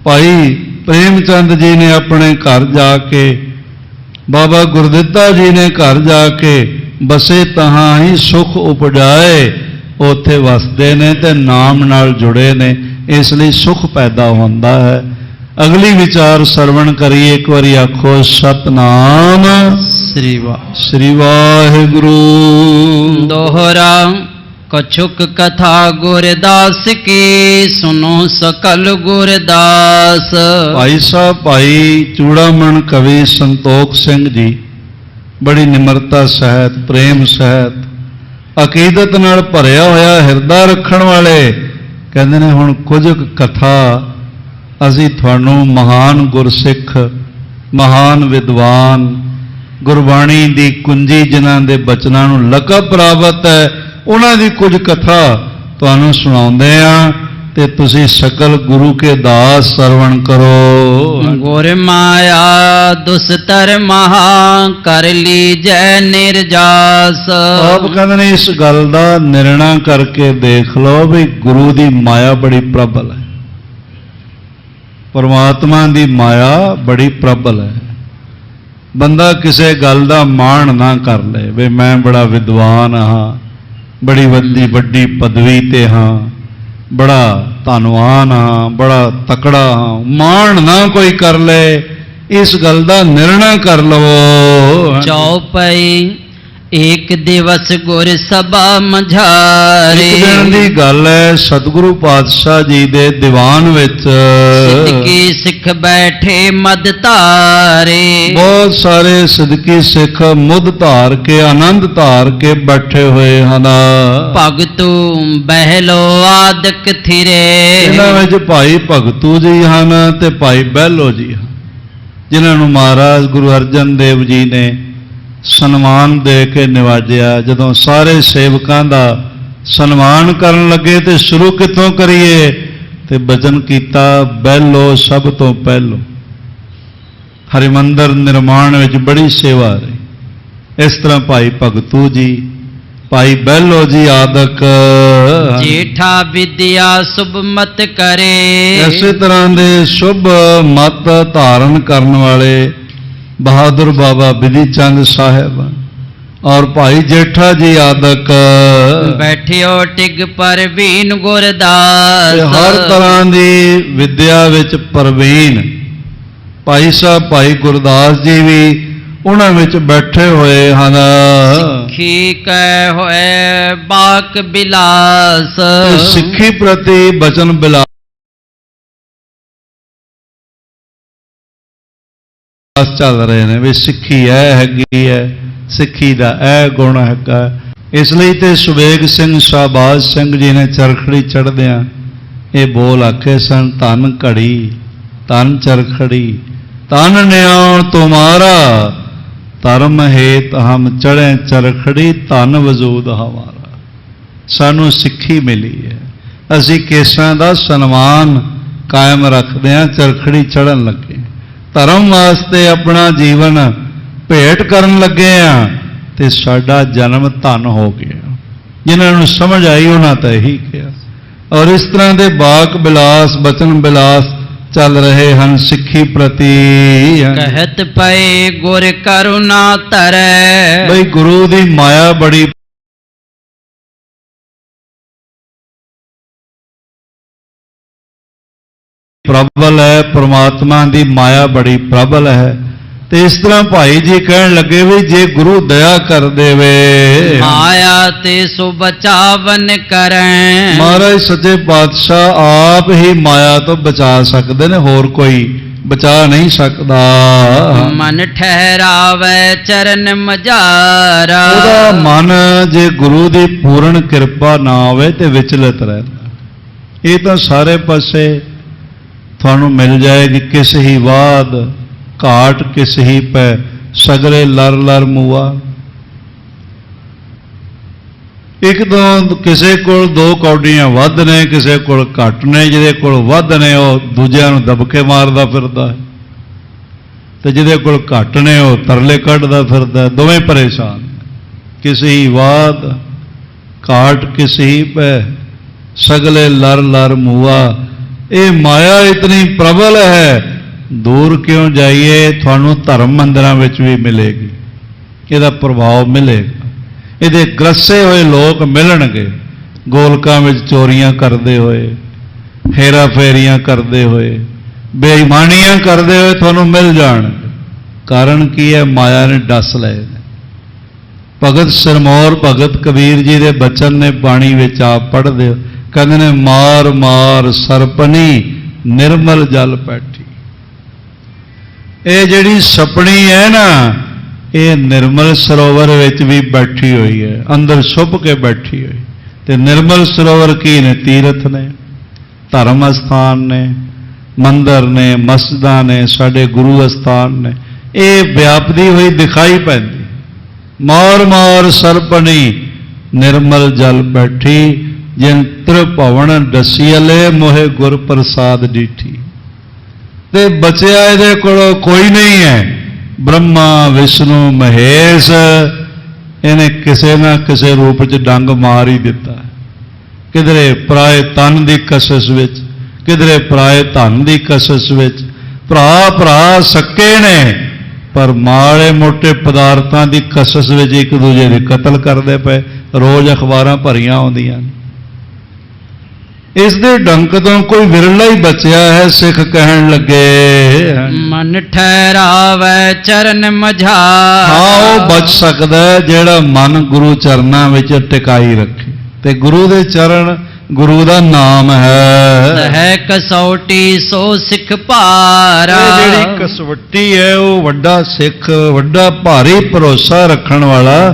भाई प्रेमचंद जी ने अपने घर जाके, बाबा गुरदित्ता जी ने घर जाके बसे तहां ही सुख उपजाए, उत्थे वसदे ने ते नाम नाल जुड़े ने, इसलिए सुख पैदा होता है। अगली विचार श्रवण करिए, एक बारी आखो सतनाम श्री वाहिगुरु। दोहरा कछुक कथा गुरदास की, सुनो सकल गुरदास। भाई साहब भाई चूड़ामण कवि संतोख सिंह जी बड़ी निमरता सहित, प्रेम सहित, अकीदत नाल भरिया होया हिरदा रखण वाले कहंदे ने हुण कुछ कथा असी तुहानू महान गुरसिख, महान विद्वान, गुरबाणी दी कुंजी जिन्हां दे बचनां नूं लकब प्राप्त है, उन्हां दी कुछ कथा तुहानू सुणाउंदे आ, ते तुसी सकल गुरु के दास श्रवण करो। गुर माया दुस्तर महा कर लीजै निर्जास। आप कहते ने इस गल का निर्णय करके देख लो भी गुरु की माया बड़ी प्रबल है, परमात्मा की माया बड़ी प्रबल है। बंदा किसी गल का मान ना कर ले भी मैं बड़ा विद्वान हाँ, बड़ी वड्डी पदवी ते हाँ, बड़ा धनवान हाँ, बड़ा तकड़ा हाँ, मान ना कोई कर ले, इस गल का निर्णय कर लो। चौपाई एक दिवस गुर सभा मझारे। एक दिन की गल है, सतगुरु पातशाह जी दे दीवान विच सिद्दकी सिख बैठे मद धारे। बहुत सारे सिद्दकी सिख मुद धार के, आनंद धार के बैठे हुए हैं। भगतू बहलो आदक थिरे। इन्हां विच भाई भगतू जी हैं ते भाई बहलो जी हैं। ਜਿਨ੍ਹਾਂ ਨੂੰ ਮਹਾਰਾਜ ਗੁਰੂ ਅਰਜਨ ਦੇਵ ਜੀ ਨੇ ਸਨਮਾਨ ਦੇ ਕੇ ਨਿਵਾਜਿਆ। ਜਦੋਂ ਸਾਰੇ ਸੇਵਕਾਂ ਦਾ ਸਨਮਾਨ ਕਰਨ ਲੱਗੇ ਤੇ ਸ਼ੁਰੂ ਕਿੱਥੋਂ ਕਰੀਏ, ਤੇ ਬਚਨ ਕੀਤਾ ਪਹਿਲੋ ਸਭ ਤੋਂ ਪਹਿਲੋਂ। ਹਰਿਮੰਦਰ ਨਿਰਮਾਣ ਵਿੱਚ ਬੜੀ ਸੇਵਾ ਰਹੀ। ਇਸ ਤਰ੍ਹਾਂ ਭਾਈ ਭਗਤੂ ਜੀ, ਭਾਈ ਬਹਿਲੋ ਜੀ ਆਦਿਕ ਜੇਠਾ ਵਿਦਿਆ ਸੁਭ ਮਤ ਕਰੇ। ਇਸੇ ਤਰ੍ਹਾਂ ਦੇ ਸ਼ੁਭ ਮਤ ਧਾਰਨ ਕਰਨ ਵਾਲੇ ਬਹਾਦਰ ਬਾਬਾ ਬਿਧੀ ਚੰਦ ਸਾਹਿਬ ਔਰ ਭਾਈ ਜੇਠਾ ਜੀ ਆਦਿਕ ਬੈਠਿਓ ਟਿਗ ਪਰਵੀਨ ਗੁਰਦਾਸ। ਹਰ ਤਰ੍ਹਾਂ ਦੀ ਵਿਦਿਆ ਵਿੱਚ ਪ੍ਰਵੀਨ ਭਾਈ ਸਾਹਿਬ ਭਾਈ ਗੁਰਦਾਸ ਜੀ ਵੀ ਉਹਨਾਂ ਵਿੱਚ ਬੈਠੇ ਹੋਏ ਹਨ। ਸਿੱਖੀ ਕੈ ਹੋਏ ਬਾਕ ਬਿਲਾਸ। ਸਿੱਖੀ ਪ੍ਰਤੀ ਬਚਨ ਬਿਲਾਸ ਚੱਲ ਰਹੇ ਨੇ ਵੀ ਸਿੱਖੀ ਇਹ ਹੈਗੀ ਹੈ, ਸਿੱਖੀ ਦਾ ਇਹ ਗੁਣ ਹੈਗਾ। ਇਸ ਲਈ ਤੇ ਸੁਬੇਗ ਸਿੰਘ ਸ਼ਾਹਬਾਜ਼ ਸਿੰਘ ਜੀ ਨੇ ਚਰਖੜੀ ਚੜ੍ਹਦਿਆਂ ਇਹ ਬੋਲ ਆਖੇ ਸਨ, ਧਨ ਘੜੀ ਧਨ ਚਰਖੜੀ ਤਨ ਨਿਆਉ ਤੁਮਾਰਾ, ਧਰਮ ਹੇਤ ਹਮ ਚੜ੍ਹੇ ਚਰਖੜੀ ਧਨ ਵਜੂਦ ਹਮਾਰਾ। ਸਾਨੂੰ ਸਿੱਖੀ ਮਿਲੀ ਹੈ, ਅਸੀਂ ਕੇਸਾਂ ਦਾ ਸਨਮਾਨ ਕਾਇਮ ਰੱਖਦੇ ਹਾਂ, ਚਰਖੜੀ ਚੜ੍ਹਨ ਲੱਗੇ, ਧਰਮ ਵਾਸਤੇ ਆਪਣਾ ਜੀਵਨ ਭੇਟ ਕਰਨ ਲੱਗੇ ਹਾਂ ਤੇ ਸਾਡਾ ਜਨਮ ਧਨ ਹੋ ਗਿਆ। ਜਿਨ੍ਹਾਂ ਨੂੰ ਸਮਝ ਆਈ ਉਹਨਾਂ ਤਾਂ ਇਹੀ ਕਿਹਾ। ਔਰ ਇਸ ਤਰ੍ਹਾਂ ਦੇ ਬਾਕ ਬਿਲਾਸ ਬਚਨ ਬਿਲਾਸ ਚੱਲ ਰਹੇ ਹਨ ਸਿੱਖੀ ਪ੍ਰਤੀ। ਕਹਿਤ ਪਏ ਗੁਰ ਕਰੁਣਾ ਧਰੈ। ਬਈ ਗੁਰੂ ਦੀ ਮਾਇਆ ਬੜੀ ਪ੍ਰਬਲ ਹੈ, ਪ੍ਰਮਾਤਮਾ ਦੀ ਮਾਇਆ ਬੜੀ ਪ੍ਰਬਲ ਹੈ। ਤੇ ਇਸ ਤਰ੍ਹਾਂ ਭਾਈ ਜੀ ਕਹਿਣ ਲੱਗੇ ਵੀ ਜੇ ਗੁਰੂ ਦਇਆ ਕਰ ਦੇਵੇ ਮਾਇਆ ਤੇ ਸੋ ਬਚਾਵਨ ਕਰੈ। ਮਹਾਰਾਜ ਸੱਚੇ ਪਾਤਸ਼ਾਹ ਆਪ ਹੀ ਮਾਇਆ ਤੋਂ ਬਚਾ ਸਕਦੇ ਨੇ, ਹੋਰ ਕੋਈ ਬਚਾ ਨਹੀਂ ਸਕਦਾ। ਮਨ ਠਹਿਰਾਵੇ ਚਰਨ ਮਝਾਰਾ। ਉਹਦਾ ਮਨ ਜੇ ਗੁਰੂ ਦੀ ਪੂਰਨ ਕਿਰਪਾ ਨਾ ਹੋਵੇ ਤੇ ਵਿਚਲਿਤ ਰਹਿੰਦਾ। ਇਹ ਤਾਂ ਸਾਰੇ ਪਾਸੇ ਤੁਹਾਨੂੰ ਮਿਲ ਜਾਏਗੀ। ਕਿਸ ਹੀ ਬਾਦ ਘਾਟ ਕਿਸ ਹੀ ਪੈ ਸਗਲੇ ਲਰ ਲਰ ਮੂਆ। ਇੱਕ ਤੋਂ ਕਿਸੇ ਕੋਲ 2 ਕੌਡੀਆਂ ਵੱਧ ਨੇ, ਕਿਸੇ ਕੋਲ ਘੱਟ ਨੇ। ਜਿਹਦੇ ਕੋਲ ਵੱਧ ਨੇ ਉਹ ਦੂਜਿਆਂ ਨੂੰ ਦਬਕੇ ਮਾਰਦਾ ਫਿਰਦਾ ਹੈ, ਤੇ ਜਿਹਦੇ ਕੋਲ ਘੱਟ ਨੇ ਉਹ ਤਰਲੇ ਕੱਢਦਾ ਫਿਰਦਾ। ਦੋਵੇਂ ਪਰੇਸ਼ਾਨ। ਕਿਸ ਹੀ ਬਾਦ ਘਾਟ ਕਿਸ ਹੀ ਪੈ ਸਗਲੇ ਲਰ ਲਰ ਮੂਆ। ਇਹ ਮਾਇਆ ਇਤਨੀ ਪ੍ਰਬਲ ਹੈ, ਦੂਰ ਕਿਉਂ ਜਾਈਏ, ਤੁਹਾਨੂੰ ਧਰਮ ਮੰਦਿਰਾਂ ਵਿੱਚ ਵੀ ਮਿਲੇਗੀ, ਇਹਦਾ ਪ੍ਰਭਾਵ ਮਿਲੇਗਾ। ਇਹਦੇ ਗ੍ਰਸੇ ਹੋਏ ਲੋਕ ਮਿਲਣਗੇ, ਗੋਲਕਾਂ ਵਿੱਚ ਚੋਰੀਆਂ ਕਰਦੇ ਹੋਏ, ਹੇਰਾ ਫੇਰੀਆਂ ਕਰਦੇ ਹੋਏ, ਬੇਈਮਾਨੀਆਂ ਕਰਦੇ ਹੋਏ ਤੁਹਾਨੂੰ ਮਿਲ ਜਾਣਗੇ। ਕਾਰਨ ਕੀ ਹੈ? ਮਾਇਆ ਨੇ ਡਸ ਲਏ ਨੇ। ਭਗਤ ਸਿਰਮੌਰ ਭਗਤ ਕਬੀਰ ਜੀ ਦੇ ਬਚਨ ਨੇ ਬਾਣੀ ਵਿੱਚ ਆਪ ਪੜ੍ਹਦੇ ਹੋ, ਕਹਿੰਦੇ ਨੇ ਮਾਰ ਮਾਰ ਸਰਪਨੀ ਨਿਰਮਲ ਜਲ ਪੈਠੀ। ਇਹ ਜਿਹੜੀ ਸਪਣੀ ਹੈ ਨਾ, ਇਹ ਨਿਰਮਲ ਸਰੋਵਰ ਵਿੱਚ ਵੀ ਬੈਠੀ ਹੋਈ ਹੈ, ਅੰਦਰ ਛੁਪ ਕੇ ਬੈਠੀ ਹੋਈ। ਤੇ ਨਿਰਮਲ ਸਰੋਵਰ ਕੀ ਨੇ? ਤੀਰਥ ਨੇ, ਧਰਮ ਅਸਥਾਨ ਨੇ, ਮੰਦਰ ਨੇ, ਮਸਜਿਦਾਂ ਨੇ, ਸਾਡੇ ਗੁਰੂ ਅਸਥਾਨ ਨੇ। ਇਹ ਵਿਆਪਦੀ ਹੋਈ ਦਿਖਾਈ ਪੈਂਦੀ। ਮਾਰ ਮਾਰ ਸਰਪਣੀ ਨਿਰਮਲ ਜਲ ਬੈਠੀ, ਜਿਨ ਤ੍ਰਿਭਵਨ ਡਸੀਲੇ ਮੋਹਿ ਗੁਰ ਪ੍ਰਸਾਦ ਡੀਠੀ। ਤੇ ਬਚਿਆ ਇਹਦੇ ਕੋਲੋਂ ਕੋਈ ਨਹੀਂ ਹੈ। ਬ੍ਰਹਮਾ ਵਿਸ਼ਨੂੰ ਮਹੇਸ਼ ਇਹਨੇ ਕਿਸੇ ਨਾ ਕਿਸੇ ਰੂਪ 'ਚ ਡੰਗ ਮਾਰ ਹੀ ਦਿੱਤਾ। ਕਿਧਰੇ ਪਰਾਏ ਤਨ ਦੀ ਕਸ਼ਸ਼ ਵਿੱਚ, ਕਿਧਰੇ ਪਰਾਏ ਧਨ ਦੀ ਕਸ਼ਸ਼ ਵਿੱਚ। ਭਰਾ ਭਰਾ ਸੱਕੇ ਨੇ, ਪਰ ਮਾੜੇ ਮੋਟੇ ਪਦਾਰਥਾਂ ਦੀ ਕਸ਼ਸ਼ ਵਿੱਚ ਇੱਕ ਦੂਜੇ ਦੇ ਕਤਲ ਕਰਦੇ ਪਏ। ਰੋਜ਼ ਅਖਬਾਰਾਂ ਭਰੀਆਂ ਆਉਂਦੀਆਂ। ਇਸ ਦੇ ਡੰਕ ਤੋਂ ਕੋਈ ਵਿਰਲਾ ਹੀ ਬਚਿਆ ਹੈ। ਸਿੱਖ ਕਹਿਣ ਲੱਗੇ ਮਨ ਠਹਿਰਾਵੇ ਚਰਨ ਮਝਾਰਾ। ਹਾਂ, ਉਹ ਬਚ ਸਕਦਾ ਜਿਹੜਾ ਮਨ ਗੁਰੂ ਚਰਨਾਂ ਵਿੱਚ ਟਿਕਾਈ ਰੱਖੇ। ਤੇ ਗੁਰੂ ਦੇ ਚਰਨ, ਗੁਰੂ ਦਾ ਨਾਮ ਹੈ। ਹੈ ਕਸੌਟੀ ਸੋ ਸਿੱਖ ਭਾਰਾ। ਜਿਹੜੀ ਕਸਵੱਟੀ ਹੈ ਉਹ ਵੱਡਾ ਸਿੱਖ, ਵੱਡਾ ਭਾਰੀ ਭਰੋਸਾ ਰੱਖਣ ਵਾਲਾ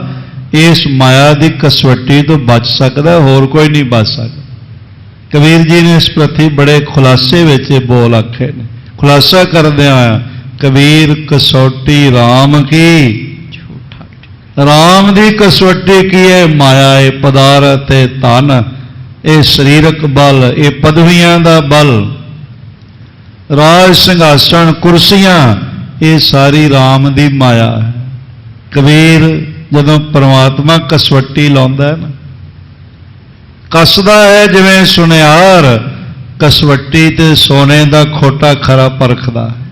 ਇਸ ਮਾਇਆ ਦੀ ਕਸਵੱਟੀ ਤੋਂ ਬਚ ਸਕਦਾ, ਹੋਰ ਕੋਈ ਨਹੀਂ ਬਚ ਸਕਦਾ। ਕਬੀਰ ਜੀ ਨੇ ਇਸ ਪ੍ਰਤੀ ਬੜੇ ਖੁਲਾਸੇ ਵਿੱਚ ਇਹ ਬੋਲ ਆਖੇ ਨੇ। ਖੁਲਾਸਾ ਕਰਦਿਆਂ कबीर कसौटी राम की, राम दी कसवटी की है माया, ए पदार्थ ए धन, ए शरीरक बल, ए पदवियां दा बल, राज सिंघासन कुर्सियां, ये सारी राम दी माया है। कबीर जदों परमात्मा कसवटी लाउंदा है ना, कसदा है जिवें सुनियार कसवटी ते सोने दा खोटा खरा परखदा है,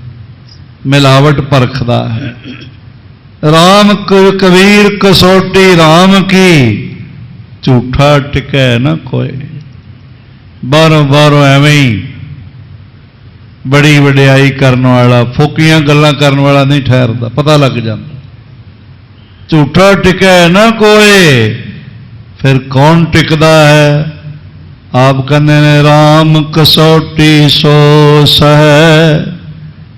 मिलावट परखदा है। राम कबीर कसौटी राम की, झूठा टिकै न कोई। बारों बारों एवें ही बड़ी वडियाई करने वाला, फुकियां गल्लां करने वाला नहीं ठहरदा, पता लग जाता। झूठा टिकै न कोई, फिर कौन टिकदा है? आप कहते ने राम कसौटी सो सह,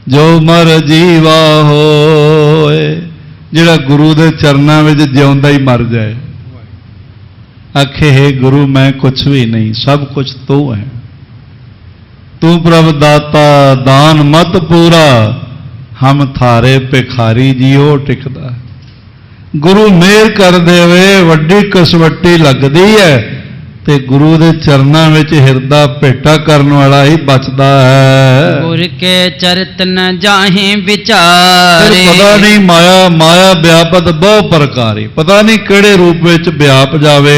जो मर जीवा होए। जिहड़ा गुरु दे चरनां विच जिउंदा ही मर जाए, आखे हे गुरु मैं कुछ भी नहीं, सब कुछ तू है, तू प्रभ दाता दान मत पूरा, हम थारे भिखारी जियो टिकदा। गुरु मेहर कर देवे, वड्डी कसवटी लगदी है, ते गुरु दे चरनां विच हिरदा भेटा करन वाला ही बचदा है। गुर के चरित न जाहि विचारे, पता नहीं माया माया व्यापत बहु प्रकारी, पता नहीं केड़े रूप विच व्याप जावे।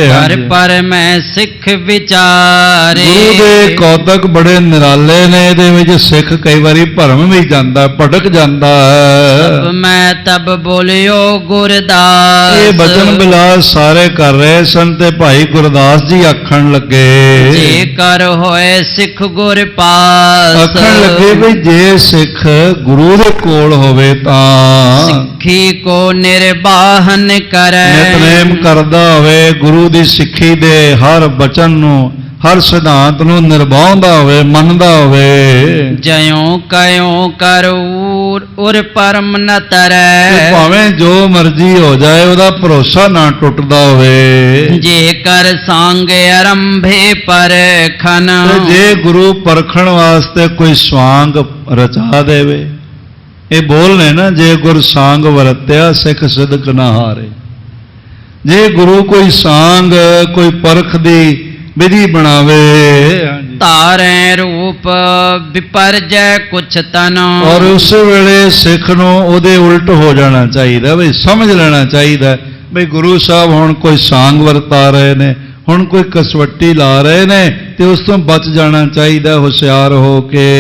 हर पर मैं सिख विचारे, गुरु दे कौतक बड़े निराले ने, इहदे विच सिख कई वारी भरम भी जांदा, भटक जांदा है। तब मैं तब बोलियो गुरदास, ये बचन बिलास सारे कर रहे सन ते भाई गुरदास जी आखण लगे, जे कर होए सिख गुर पास। आखण लगे भी जे सिख गुरु दे कोल होवे तां सिੱਖੀ को निर्वाहन करे, नितनेम करदा होवे, गुरु दी सिੱਖੀ दे हर बचन नूं हर सिद्धांत नूं निभाउंदा होवे, मनदा होवे। जयों कयों करू उर परम न तरै, भावें जो मर्जी हो जाए उहदा भरोसा ना टुटदा होवे। जे कर सांग आरंभे परखन, जे गुरु परखण वास्ते कोई स्वांग रचा देवे, ये बोलने ना, जे गुर सांग वरत्या सिख सिदक ना हारे। जे गुरु कोई सांग कोई परख दी विधि बनावे, तारे रूप विपरजय कुछ तन, और उस वेले सिख नूं उहदे उल्ट हो जाना चाहिए, बई समझ लेना चाहिए बई गुरु साहब हुण कोई सांग वरता रहे ने, हुण कोई कसवटी ला रहे ने, ते उस तों बच जाना चाहिए होशियार हो के।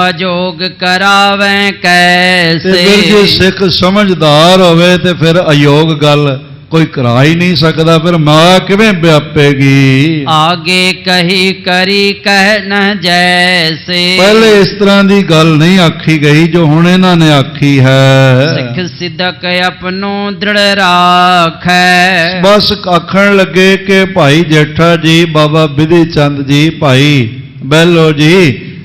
अजोग करावे कैसे, फिर जे सिख समझदार होवे ते फिर अयोग गल कोई करा ही नहीं सकता, फिर माया किवें व्यापेगी। आगे कही करी कह न जैसे, पहले इस तरह की गल नहीं आखी गई जो हुण इन्हां ने आखी है। सिख सिदक अपनो दृढ़ राखै, बस आखण लगे कि भाई जेठा जी, बाबा बिधि चंद जी, भाई बैलो जी,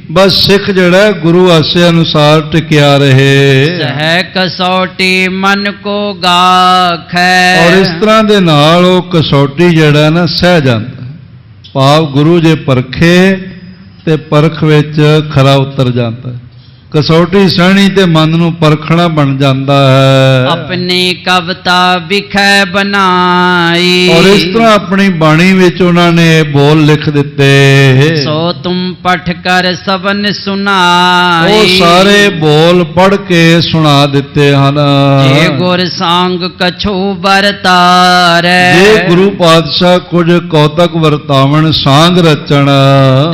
बस सिख जड़ा गुरु आसे अनुसार टिकिया रहे। सह कसौटी मन को गाखै, और इस तरह दे नाल वो कसौटी जड़ा ना सह जाता, भाव गुरु जे परखे ते परख विच खरा उतर जाता। कसौटी सहनी ते मन नूं परखना बन जाता है। अपनी कविता विखै बनाई, और इस तरह अपनी बाणी विच उन्होंने बोल लिख दिते, सो तुम पठ कर सबन सुनाई। वो सारे बोल पढ़ के सुना दिते हन। जे गुर सांग कछु वरतारै, जे गुरु पातशाह कुछ कौतक वरतावन सांग रचन,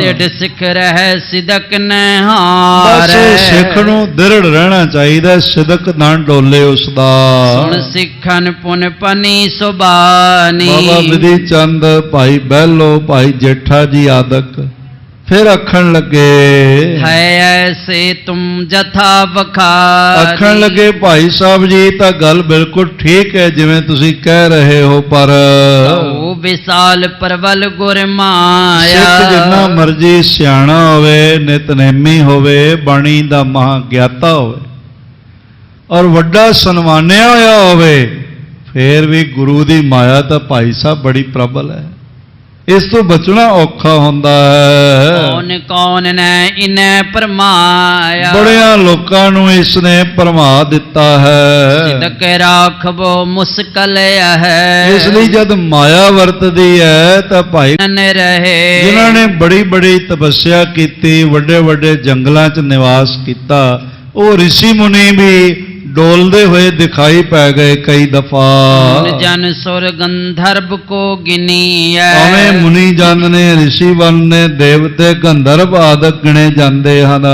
तिढ़ सिख रह सिदक न हारै। सिख नूं दृढ़ रहना चाहिए, सिदक ना डोले उसदा। सुन सिखन पुन पनी सुबानी, बाबा विधि चंद, भाई बहलो, भाई जेठा जी आदक फिर आखण लगे, है ऐसे तुम जथा बखारी। आखण लगे भाई साहब जी तां गल बिल्कुल ठीक है जिवें तुसीं कह रहे हो, पर ओ विशाल प्रबल गुर माया। सिख जिन्ना मर्जी सियाणा होवे, नितनेमी होवे, बाणी दा महाग्याता होवे और वड्डा सन्मानिया होया होवे, फिर भी गुरु दी माया तां भाई साहब बड़ी प्रबल है। ਇਸ ਤੋਂ ਬਚਣਾ ਔਖਾ ਹੁੰਦਾ ਹੈ। ਕੌਣ ਕੌਣ ਨੇ ਇਨੈ ਪਰਮਾਇਆ, ਬੜਿਆਂ ਲੋਕਾਂ ਨੂੰ ਇਸ ਨੇ ਭਰਮਾ ਦਿੱਤਾ ਹੈ। ਸਿਦਕ ਰਾਖਬੋ ਮੁਸਕਲ ਹੈ, ਇਸ ਲਈ ਜਦ ਮਾਇਆ ਵਰਤਦੀ ਹੈ ਤਾਂ ਭਾਈ ਨ ਰਹੇ। ਜਿਨ੍ਹਾਂ ਨੇ ਬੜੀ ਬੜੀ ਤਪੱਸਿਆ ਕੀਤੀ, ਵੱਡੇ ਵੱਡੇ ਜੰਗਲਾਂ 'ਚ ਨਿਵਾਸ ਕੀਤਾ, ਉਹ ਰਿਸ਼ੀ ਮੁਨੀ ਵੀ ਡੋਲਦੇ ਹੋਏ ਦਿਖਾਈ ਪੈ ਗਏ ਕਈ ਦਫਾ। ਜਨ ਸੁਰ ਗੰਧਰਵ ਕੋ ਗਿਨੀਐ, ਭਾਵੇਂ ਮੁਨੀ ਜਨ ਨੇ, ਰਿਸ਼ੀ ਬਨ ਨੇ, ਦੇਵਤੇ ਗੰਧਰਵ ਆਦਿਕ ਗਿਣੇ ਜਾਂਦੇ ਹਨ।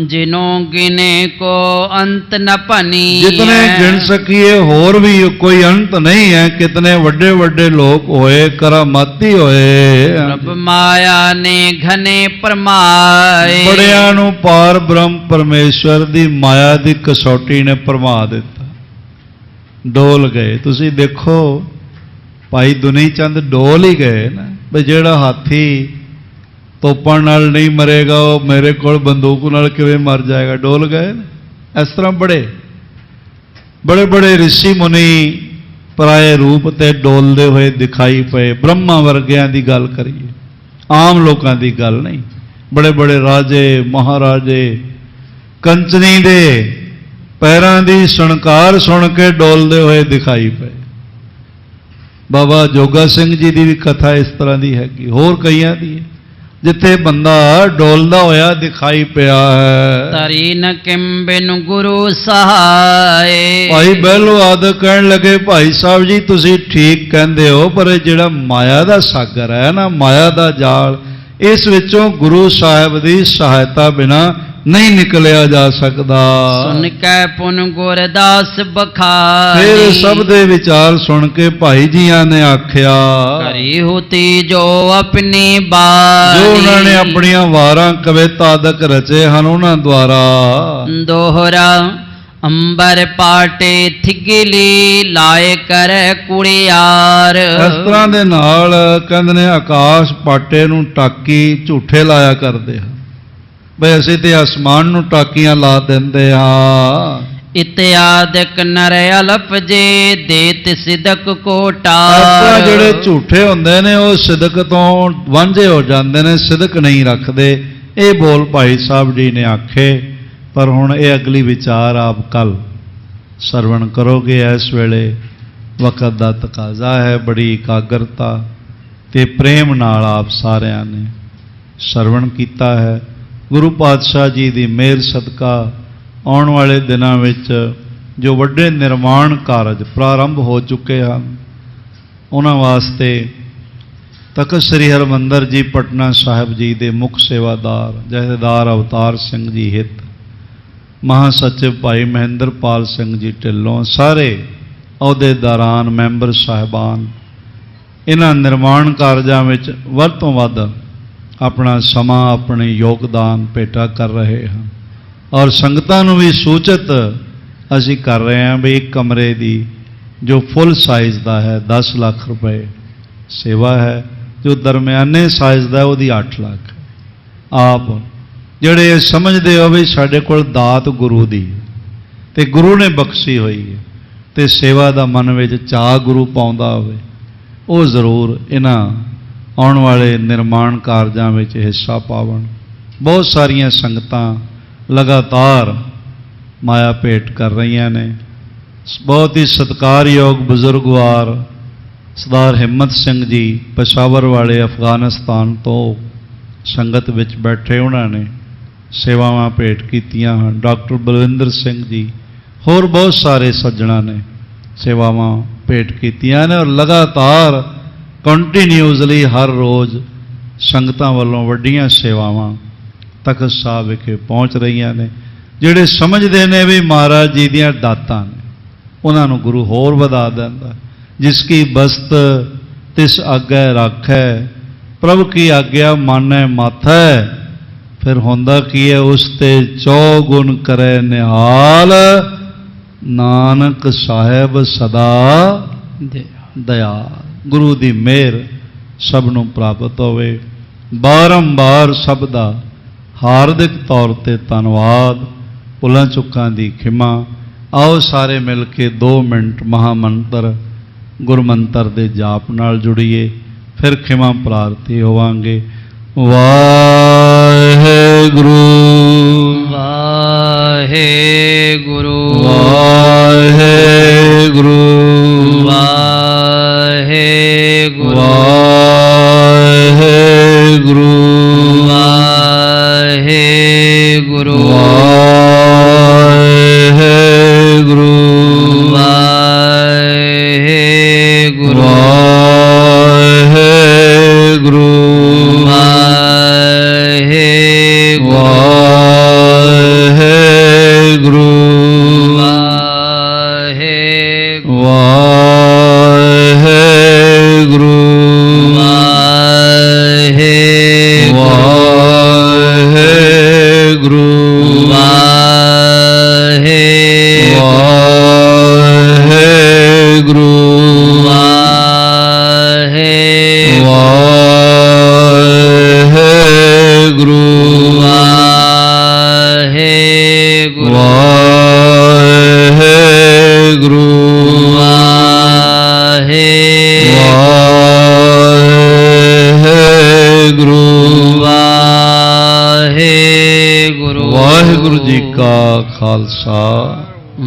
ਜਿਨੋਂ ਗਿਨੇ ਕੋ ਅੰਤ ਨ ਭਨੀ, ਜਿਤਨੇ ਗਿਣ ਸਕੀਏ ਹੋਰ ਵੀ ਕੋਈ ਅੰਤ ਨਹੀਂ ਹੈ। ਕਿਤਨੇ ਵੱਡੇ ਵੱਡੇ ਲੋਕ ਹੋਏ, ਕਰਾਮਾਤੀ ਹੋਏ। ਪ੍ਰਭ ਮਾਇਆ ਨੇ ਘਨੇ ਪਰਮਾਏ, ਬੜਿਆਂ ਨੂੰ ਪਾਰ ਬ੍ਰਹਮ ਪਰਮੇਸ਼ਵਰ ਦੀ ਮਾਇਆ ਦੀ ਕਸੌਟੀ ਨੇ ਭਰਮਾ ਦਿੱਤਾ, ਡੋਲ ਗਏ। ਤੁਸੀਂ ਦੇਖੋ ਭਾਈ ਦੁਨੀ ਚੰਦ ਡੋਲ ਹੀ ਗਏ ਨਾ, ਵੀ ਜਿਹੜਾ ਹਾਥੀ ਤੋਪਾਂ ਨਾਲ ਨਹੀਂ ਮਰੇਗਾ ਉਹ ਮੇਰੇ ਕੋਲ ਬੰਦੂਕ ਨਾਲ ਕਿਵੇਂ ਮਰ ਜਾਏਗਾ। ਡੋਲ ਗਏ ਨਾ। ਇਸ ਤਰ੍ਹਾਂ ਬੜੇ ਬੜੇ ਰਿਸ਼ੀ ਮੁਨੀ ਪਰਾਏ ਰੂਪ ਤੇ ਡੋਲਦੇ ਹੋਏ ਦਿਖਾਈ ਪਏ। ਬ੍ਰਹਮਾ ਵਰਗਿਆਂ ਦੀ ਗੱਲ ਕਰੀਏ, ਆਮ ਲੋਕਾਂ ਦੀ ਗੱਲ ਨਹੀਂ। ਬੜੇ ਬੜੇ ਰਾਜੇ ਮਹਾਰਾਜੇ ਕੰਚਨੀ ਦੇ ਪੈਰਾਂ ਦੀ ਸਣਕਾਰ ਸੁਣ ਕੇ ਡੋਲਦੇ ਹੋਏ ਦਿਖਾਈ ਪਏ। ਬਾਬਾ ਜੋਗਾ ਸਿੰਘ ਜੀ ਦੀ ਵੀ ਕਥਾ ਇਸ ਤਰ੍ਹਾਂ ਦੀ ਹੈਗੀ, ਹੋਰ ਕਈਆਂ ਦੀ ਹੈ, ਜਿੱਥੇ ਬੰਦਾ ਡੋਲਦਾ ਹੋਇਆ ਦਿਖਾਈ ਪਿਆ ਹੈ। ਤਰੀ ਨ ਕਿੰਬਿਨ ਗੁਰੂ ਸਹਾਏ, ਭਾਈ ਬਹਿਲੋ ਆਦਿ ਕਹਿਣ ਲੱਗੇ, ਭਾਈ ਸਾਹਿਬ ਜੀ ਤੁਸੀਂ ਠੀਕ ਕਹਿੰਦੇ ਹੋ, ਪਰ ਇਹ ਜਿਹੜਾ ਮਾਇਆ ਦਾ ਸਾਗਰ ਹੈ ਨਾ, ਮਾਇਆ ਦਾ ਜਾਲ, ਇਸ ਵਿੱਚੋਂ ਗੁਰੂ ਸਾਹਿਬ ਦੀ ਸਹਾਇਤਾ ਬਿਨਾਂ ਨਹੀਂ ਨਿਕਲਿਆ ਜਾ ਸਕਦਾ। ਸੁਨ ਕੈ ਪੁਨ ਗੁਰਦਾਸ ਬਖਾਨੀ, ਫਿਰ ਸਭ ਦੇ ਵਿਚਾਰ ਸੁਣ ਕੇ ਭਾਈ ਜੀਆਂ ਨੇ ਆਖਿਆ, ਕਰੀ ਹੋਤੀ ਜੋ ਆਪਣੀ ਬਾਣੀ, ਜੋ ਉਹਨਾਂ ਨੇ ਆਪਣੀਆਂ ਵਾਰਾਂ ਕਵਿਤਾ ਆਦਿਕ ਰਚੇ ਹਨ ਉਹਨਾਂ ਦੁਆਰਾ। ਦੋਹਰਾ ਅੰਬਰ ਪਾਟੇ ਥਿਗਲੀ ਲਾਏ ਕਰ ਕੁੜਿਆਰ, ਇਸ ਤਰ੍ਹਾਂ ਦੇ ਨਾਲ ਕਹਿੰਦੇ ਨੇ ਆਕਾਸ਼ ਪਾਟੇ ਨੂੰ ਟਾਕੀ ਝੂਠੇ ਲਾਇਆ ਕਰਦੇ ਹਨ, ਬਈ ਅਸੀਂ ਤੇ ਅਸਮਾਨ ਨੂੰ ਟਾਕੀਆਂ ਲਾ ਦਿੰਦੇ ਹਾਂ। ਇਤਿਆਦਿਕ ਨਰ ਅਲਪ ਜੇ ਦੇਤ ਸਿਦਕ ਇਸ ਕੋਟਾਰ, ਤਰ੍ਹਾਂ ਜਿਹੜੇ ਝੂਠੇ ਹੁੰਦੇ ਨੇ ਉਹ ਸਿਦਕ ਤੋਂ ਵਾਂਝੇ ਹੋ ਜਾਂਦੇ ਨੇ, ਸਿਦਕ ਨਹੀਂ ਰੱਖਦੇ। ਇਹ ਬੋਲ ਭਾਈ ਸਾਹਿਬ ਜੀ ਨੇ ਆਖੇ। ਪਰ ਹੁਣ ਇਹ ਅਗਲੀ ਵਿਚਾਰ ਆਪ ਕੱਲ ਸਰਵਣ ਕਰੋਗੇ। ਇਸ ਵੇਲੇ ਵਕਤ ਦਾ ਤਕਾਜ਼ਾ ਹੈ, ਬੜੀ ਇਕਾਗਰਤਾ ਤੇ ਪ੍ਰੇਮ ਨਾਲ ਆਪ ਸਾਰਿਆਂ ਨੇ ਸਰਵਣ ਕੀਤਾ ਹੈ। ਗੁਰੂ ਪਾਤਸ਼ਾਹ ਜੀ ਦੀ ਮਿਹਰ ਸਦਕਾ ਆਉਣ ਵਾਲੇ ਦਿਨਾਂ ਵਿੱਚ ਜੋ ਵੱਡੇ ਨਿਰਮਾਣ ਕਾਰਜ ਪ੍ਰਾਰੰਭ ਹੋ ਚੁੱਕੇ ਹਨ, ਉਹਨਾਂ ਵਾਸਤੇ ਤਖਤ ਸ੍ਰੀ ਹਰਿਮੰਦਰ ਜੀ ਪਟਨਾ ਸਾਹਿਬ ਜੀ ਦੇ ਮੁੱਖ ਸੇਵਾਦਾਰ ਜਥੇਦਾਰ ਅਵਤਾਰ ਸਿੰਘ ਜੀ ਹਿੱਤ, ਮਹਾਸਚਿਵ ਭਾਈ ਮਹਿੰਦਰਪਾਲ ਸਿੰਘ ਜੀ ਢਿੱਲੋਂ, ਸਾਰੇ ਅਹੁਦੇਦਾਰਾਂ, ਮੈਂਬਰ ਸਾਹਿਬਾਨ ਇਹਨਾਂ ਨਿਰਮਾਣ ਕਾਰਜਾਂ ਵਿੱਚ ਵੱਧ ਤੋਂ ਵੱਧ ਆਪਣਾ ਸਮਾਂ, ਆਪਣੇ ਯੋਗਦਾਨ ਭੇਟਾ ਕਰ ਰਹੇ ਹਨ। ਔਰ ਸੰਗਤਾਂ ਨੂੰ ਵੀ ਸੂਚਿਤ ਅਸੀਂ ਕਰ ਰਹੇ ਹਾਂ ਵੀ ਇੱਕ ਕਮਰੇ ਦੀ ਜੋ ਫੁੱਲ ਸਾਈਜ਼ ਦਾ ਹੈ 10 ਲੱਖ ਰੁਪਏ ਸੇਵਾ ਹੈ, ਜੋ ਦਰਮਿਆਨੇ ਸਾਈਜ਼ ਦਾ ਉਹਦੀ 8 ਲੱਖ। ਆਪ ਜਿਹੜੇ ਸਮਝਦੇ ਹੋ ਵੀ ਸਾਡੇ ਕੋਲ ਦਾਤ ਗੁਰੂ ਦੀ ਤੇ ਗੁਰੂ ਨੇ ਬਖਸ਼ੀ ਹੋਈ ਹੈ ਤੇ ਸੇਵਾ ਦਾ ਮਨ ਵਿੱਚ ਚਾਅ ਗੁਰੂ ਪਾਉਂਦਾ ਹੋਵੇ, ਉਹ ਜ਼ਰੂਰ ਇਹਨਾਂ ਆਉਣ ਵਾਲੇ ਨਿਰਮਾਣ ਕਾਰਜਾਂ ਵਿੱਚ ਹਿੱਸਾ ਪਾਵਣ। ਬਹੁਤ ਸਾਰੀਆਂ ਸੰਗਤਾਂ ਲਗਾਤਾਰ ਮਾਇਆ ਭੇਟ ਕਰ ਰਹੀਆਂ ਨੇ। ਬਹੁਤ ਹੀ ਸਤਿਕਾਰਯੋਗ ਬਜ਼ੁਰਗਵਾਰ ਸਰਦਾਰ ਹਿੰਮਤ ਸਿੰਘ ਜੀ ਪਸ਼ਾਵਰ ਵਾਲੇ ਅਫਗਾਨਿਸਤਾਨ ਤੋਂ ਸੰਗਤ ਵਿੱਚ ਬੈਠੇ, ਉਹਨਾਂ ਨੇ ਸੇਵਾਵਾਂ ਭੇਟ ਕੀਤੀਆਂ ਹਨ। ਡਾਕਟਰ ਬਲਵਿੰਦਰ ਸਿੰਘ ਜੀ, ਹੋਰ ਬਹੁਤ ਸਾਰੇ ਸੱਜਣਾਂ ਨੇ ਸੇਵਾਵਾਂ ਭੇਟ ਕੀਤੀਆਂ ਨੇ। ਔਰ ਲਗਾਤਾਰ ਕੰਟੀਨਿਊਸਲੀ ਹਰ ਰੋਜ਼ ਸੰਗਤਾਂ ਵੱਲੋਂ ਵੱਡੀਆਂ ਸੇਵਾਵਾਂ ਤਖਤ ਸਾਹਿਬ ਵਿਖੇ ਪਹੁੰਚ ਰਹੀਆਂ ਨੇ। ਜਿਹੜੇ ਸਮਝਦੇ ਨੇ ਵੀ ਮਹਾਰਾਜ ਜੀ ਦੀਆਂ ਦਾਤਾਂ ਨੇ, ਉਹਨਾਂ ਨੂੰ ਗੁਰੂ ਹੋਰ ਵਧਾ ਦਿੰਦਾ। ਜਿਸ ਕੀ ਬਸਤ ਤਿਸ ਆਗੈ ਰਾਖੈ, ਪ੍ਰਭ ਕੀ ਆਗਿਆ ਮਾਨੈ ਮਾਥੈ। ਫਿਰ ਹੁੰਦਾ ਕੀ ਹੈ, ਉਸ ਤੇ 100 ਗੁਣ ਕਰੇ ਨਿਹਾਲ, ਨਾਨਕ ਸਾਹਿਬ ਸਦਾ ਦਇਆਲ। ਗੁਰੂ ਦੀ ਮਿਹਰ ਸਭ ਨੂੰ ਪ੍ਰਾਪਤ ਹੋਵੇ। ਬਾਰੰਬਾਰ ਸਭ ਦਾ ਹਾਰਦਿਕ ਤੌਰ ਤੇ ਧੰਨਵਾਦ, ਭੁੱਲਾਂ ਚੁੱਕਾਂ ਦੀ ਖਿਮਾ। ਆਓ ਸਾਰੇ ਮਿਲ ਕੇ 2 ਮਿੰਟ ਮਹਾਮੰਤਰ ਗੁਰਮੰਤਰ ਦੇ ਜਾਪ ਨਾਲ ਜੁੜੀਏ, ਫਿਰ ਖਿਮਾ ਪ੍ਰਾਰਥੀ ਹੋਵਾਂਗੇ। ਵਾਹਿਗੁਰੂ ਵਾਹਿਗੁਰੂ ਵਾਹਿਗੁਰੂ ਵਾਹਿਗੁਰੂ ਵਾਹਿਗੁਰੂ ਵਾਹਿਗੁਰੂ ਵਾਹਿਗੁਰੂ ਵਾਹਿਗੁਰੂ ਵਾਹਿਗੁਰੂ ਵਾਹਿਗੁਰੂ ਵਾਹਿਗੁਰੂ ਵਾਹਿਗੁਰੂ ਵਾਹਿਗੁਰੂ ਵਾਹਿਗੁਰੂ ਵਾਹਿਗੁਰੂ ਵਾਹਿਗੁਰੂ ਵਾਹਿਗੁਰੂ ਜੀ ਕਾ ਖਾਲਸਾ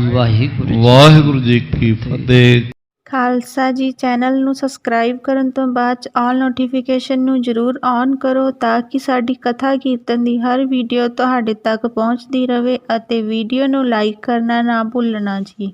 ਵਾਹਿਗੁਰੂ ਜੀ ਕੀ ਫਤਿਹ। ਖਾਲਸਾ ਜੀ ਚੈਨਲ ਨੂੰ ਸਬਸਕ੍ਰਾਈਬ ਕਰਨ ਤੋਂ ਬਾਅਦ 'ਚ ਆਲ ਨੋਟੀਫਿਕੇਸ਼ਨ ਨੂੰ ਜ਼ਰੂਰ ਔਨ ਕਰੋ ਤਾਂ ਕਿ ਸਾਡੀ ਕਥਾ ਕੀਰਤਨ ਦੀ ਹਰ ਵੀਡੀਓ ਤੁਹਾਡੇ ਤੱਕ ਪਹੁੰਚਦੀ ਰਹੇ ਅਤੇ ਵੀਡੀਓ ਨੂੰ ਲਾਈਕ ਕਰਨਾ ਨਾ ਭੁੱਲਣਾ ਜੀ।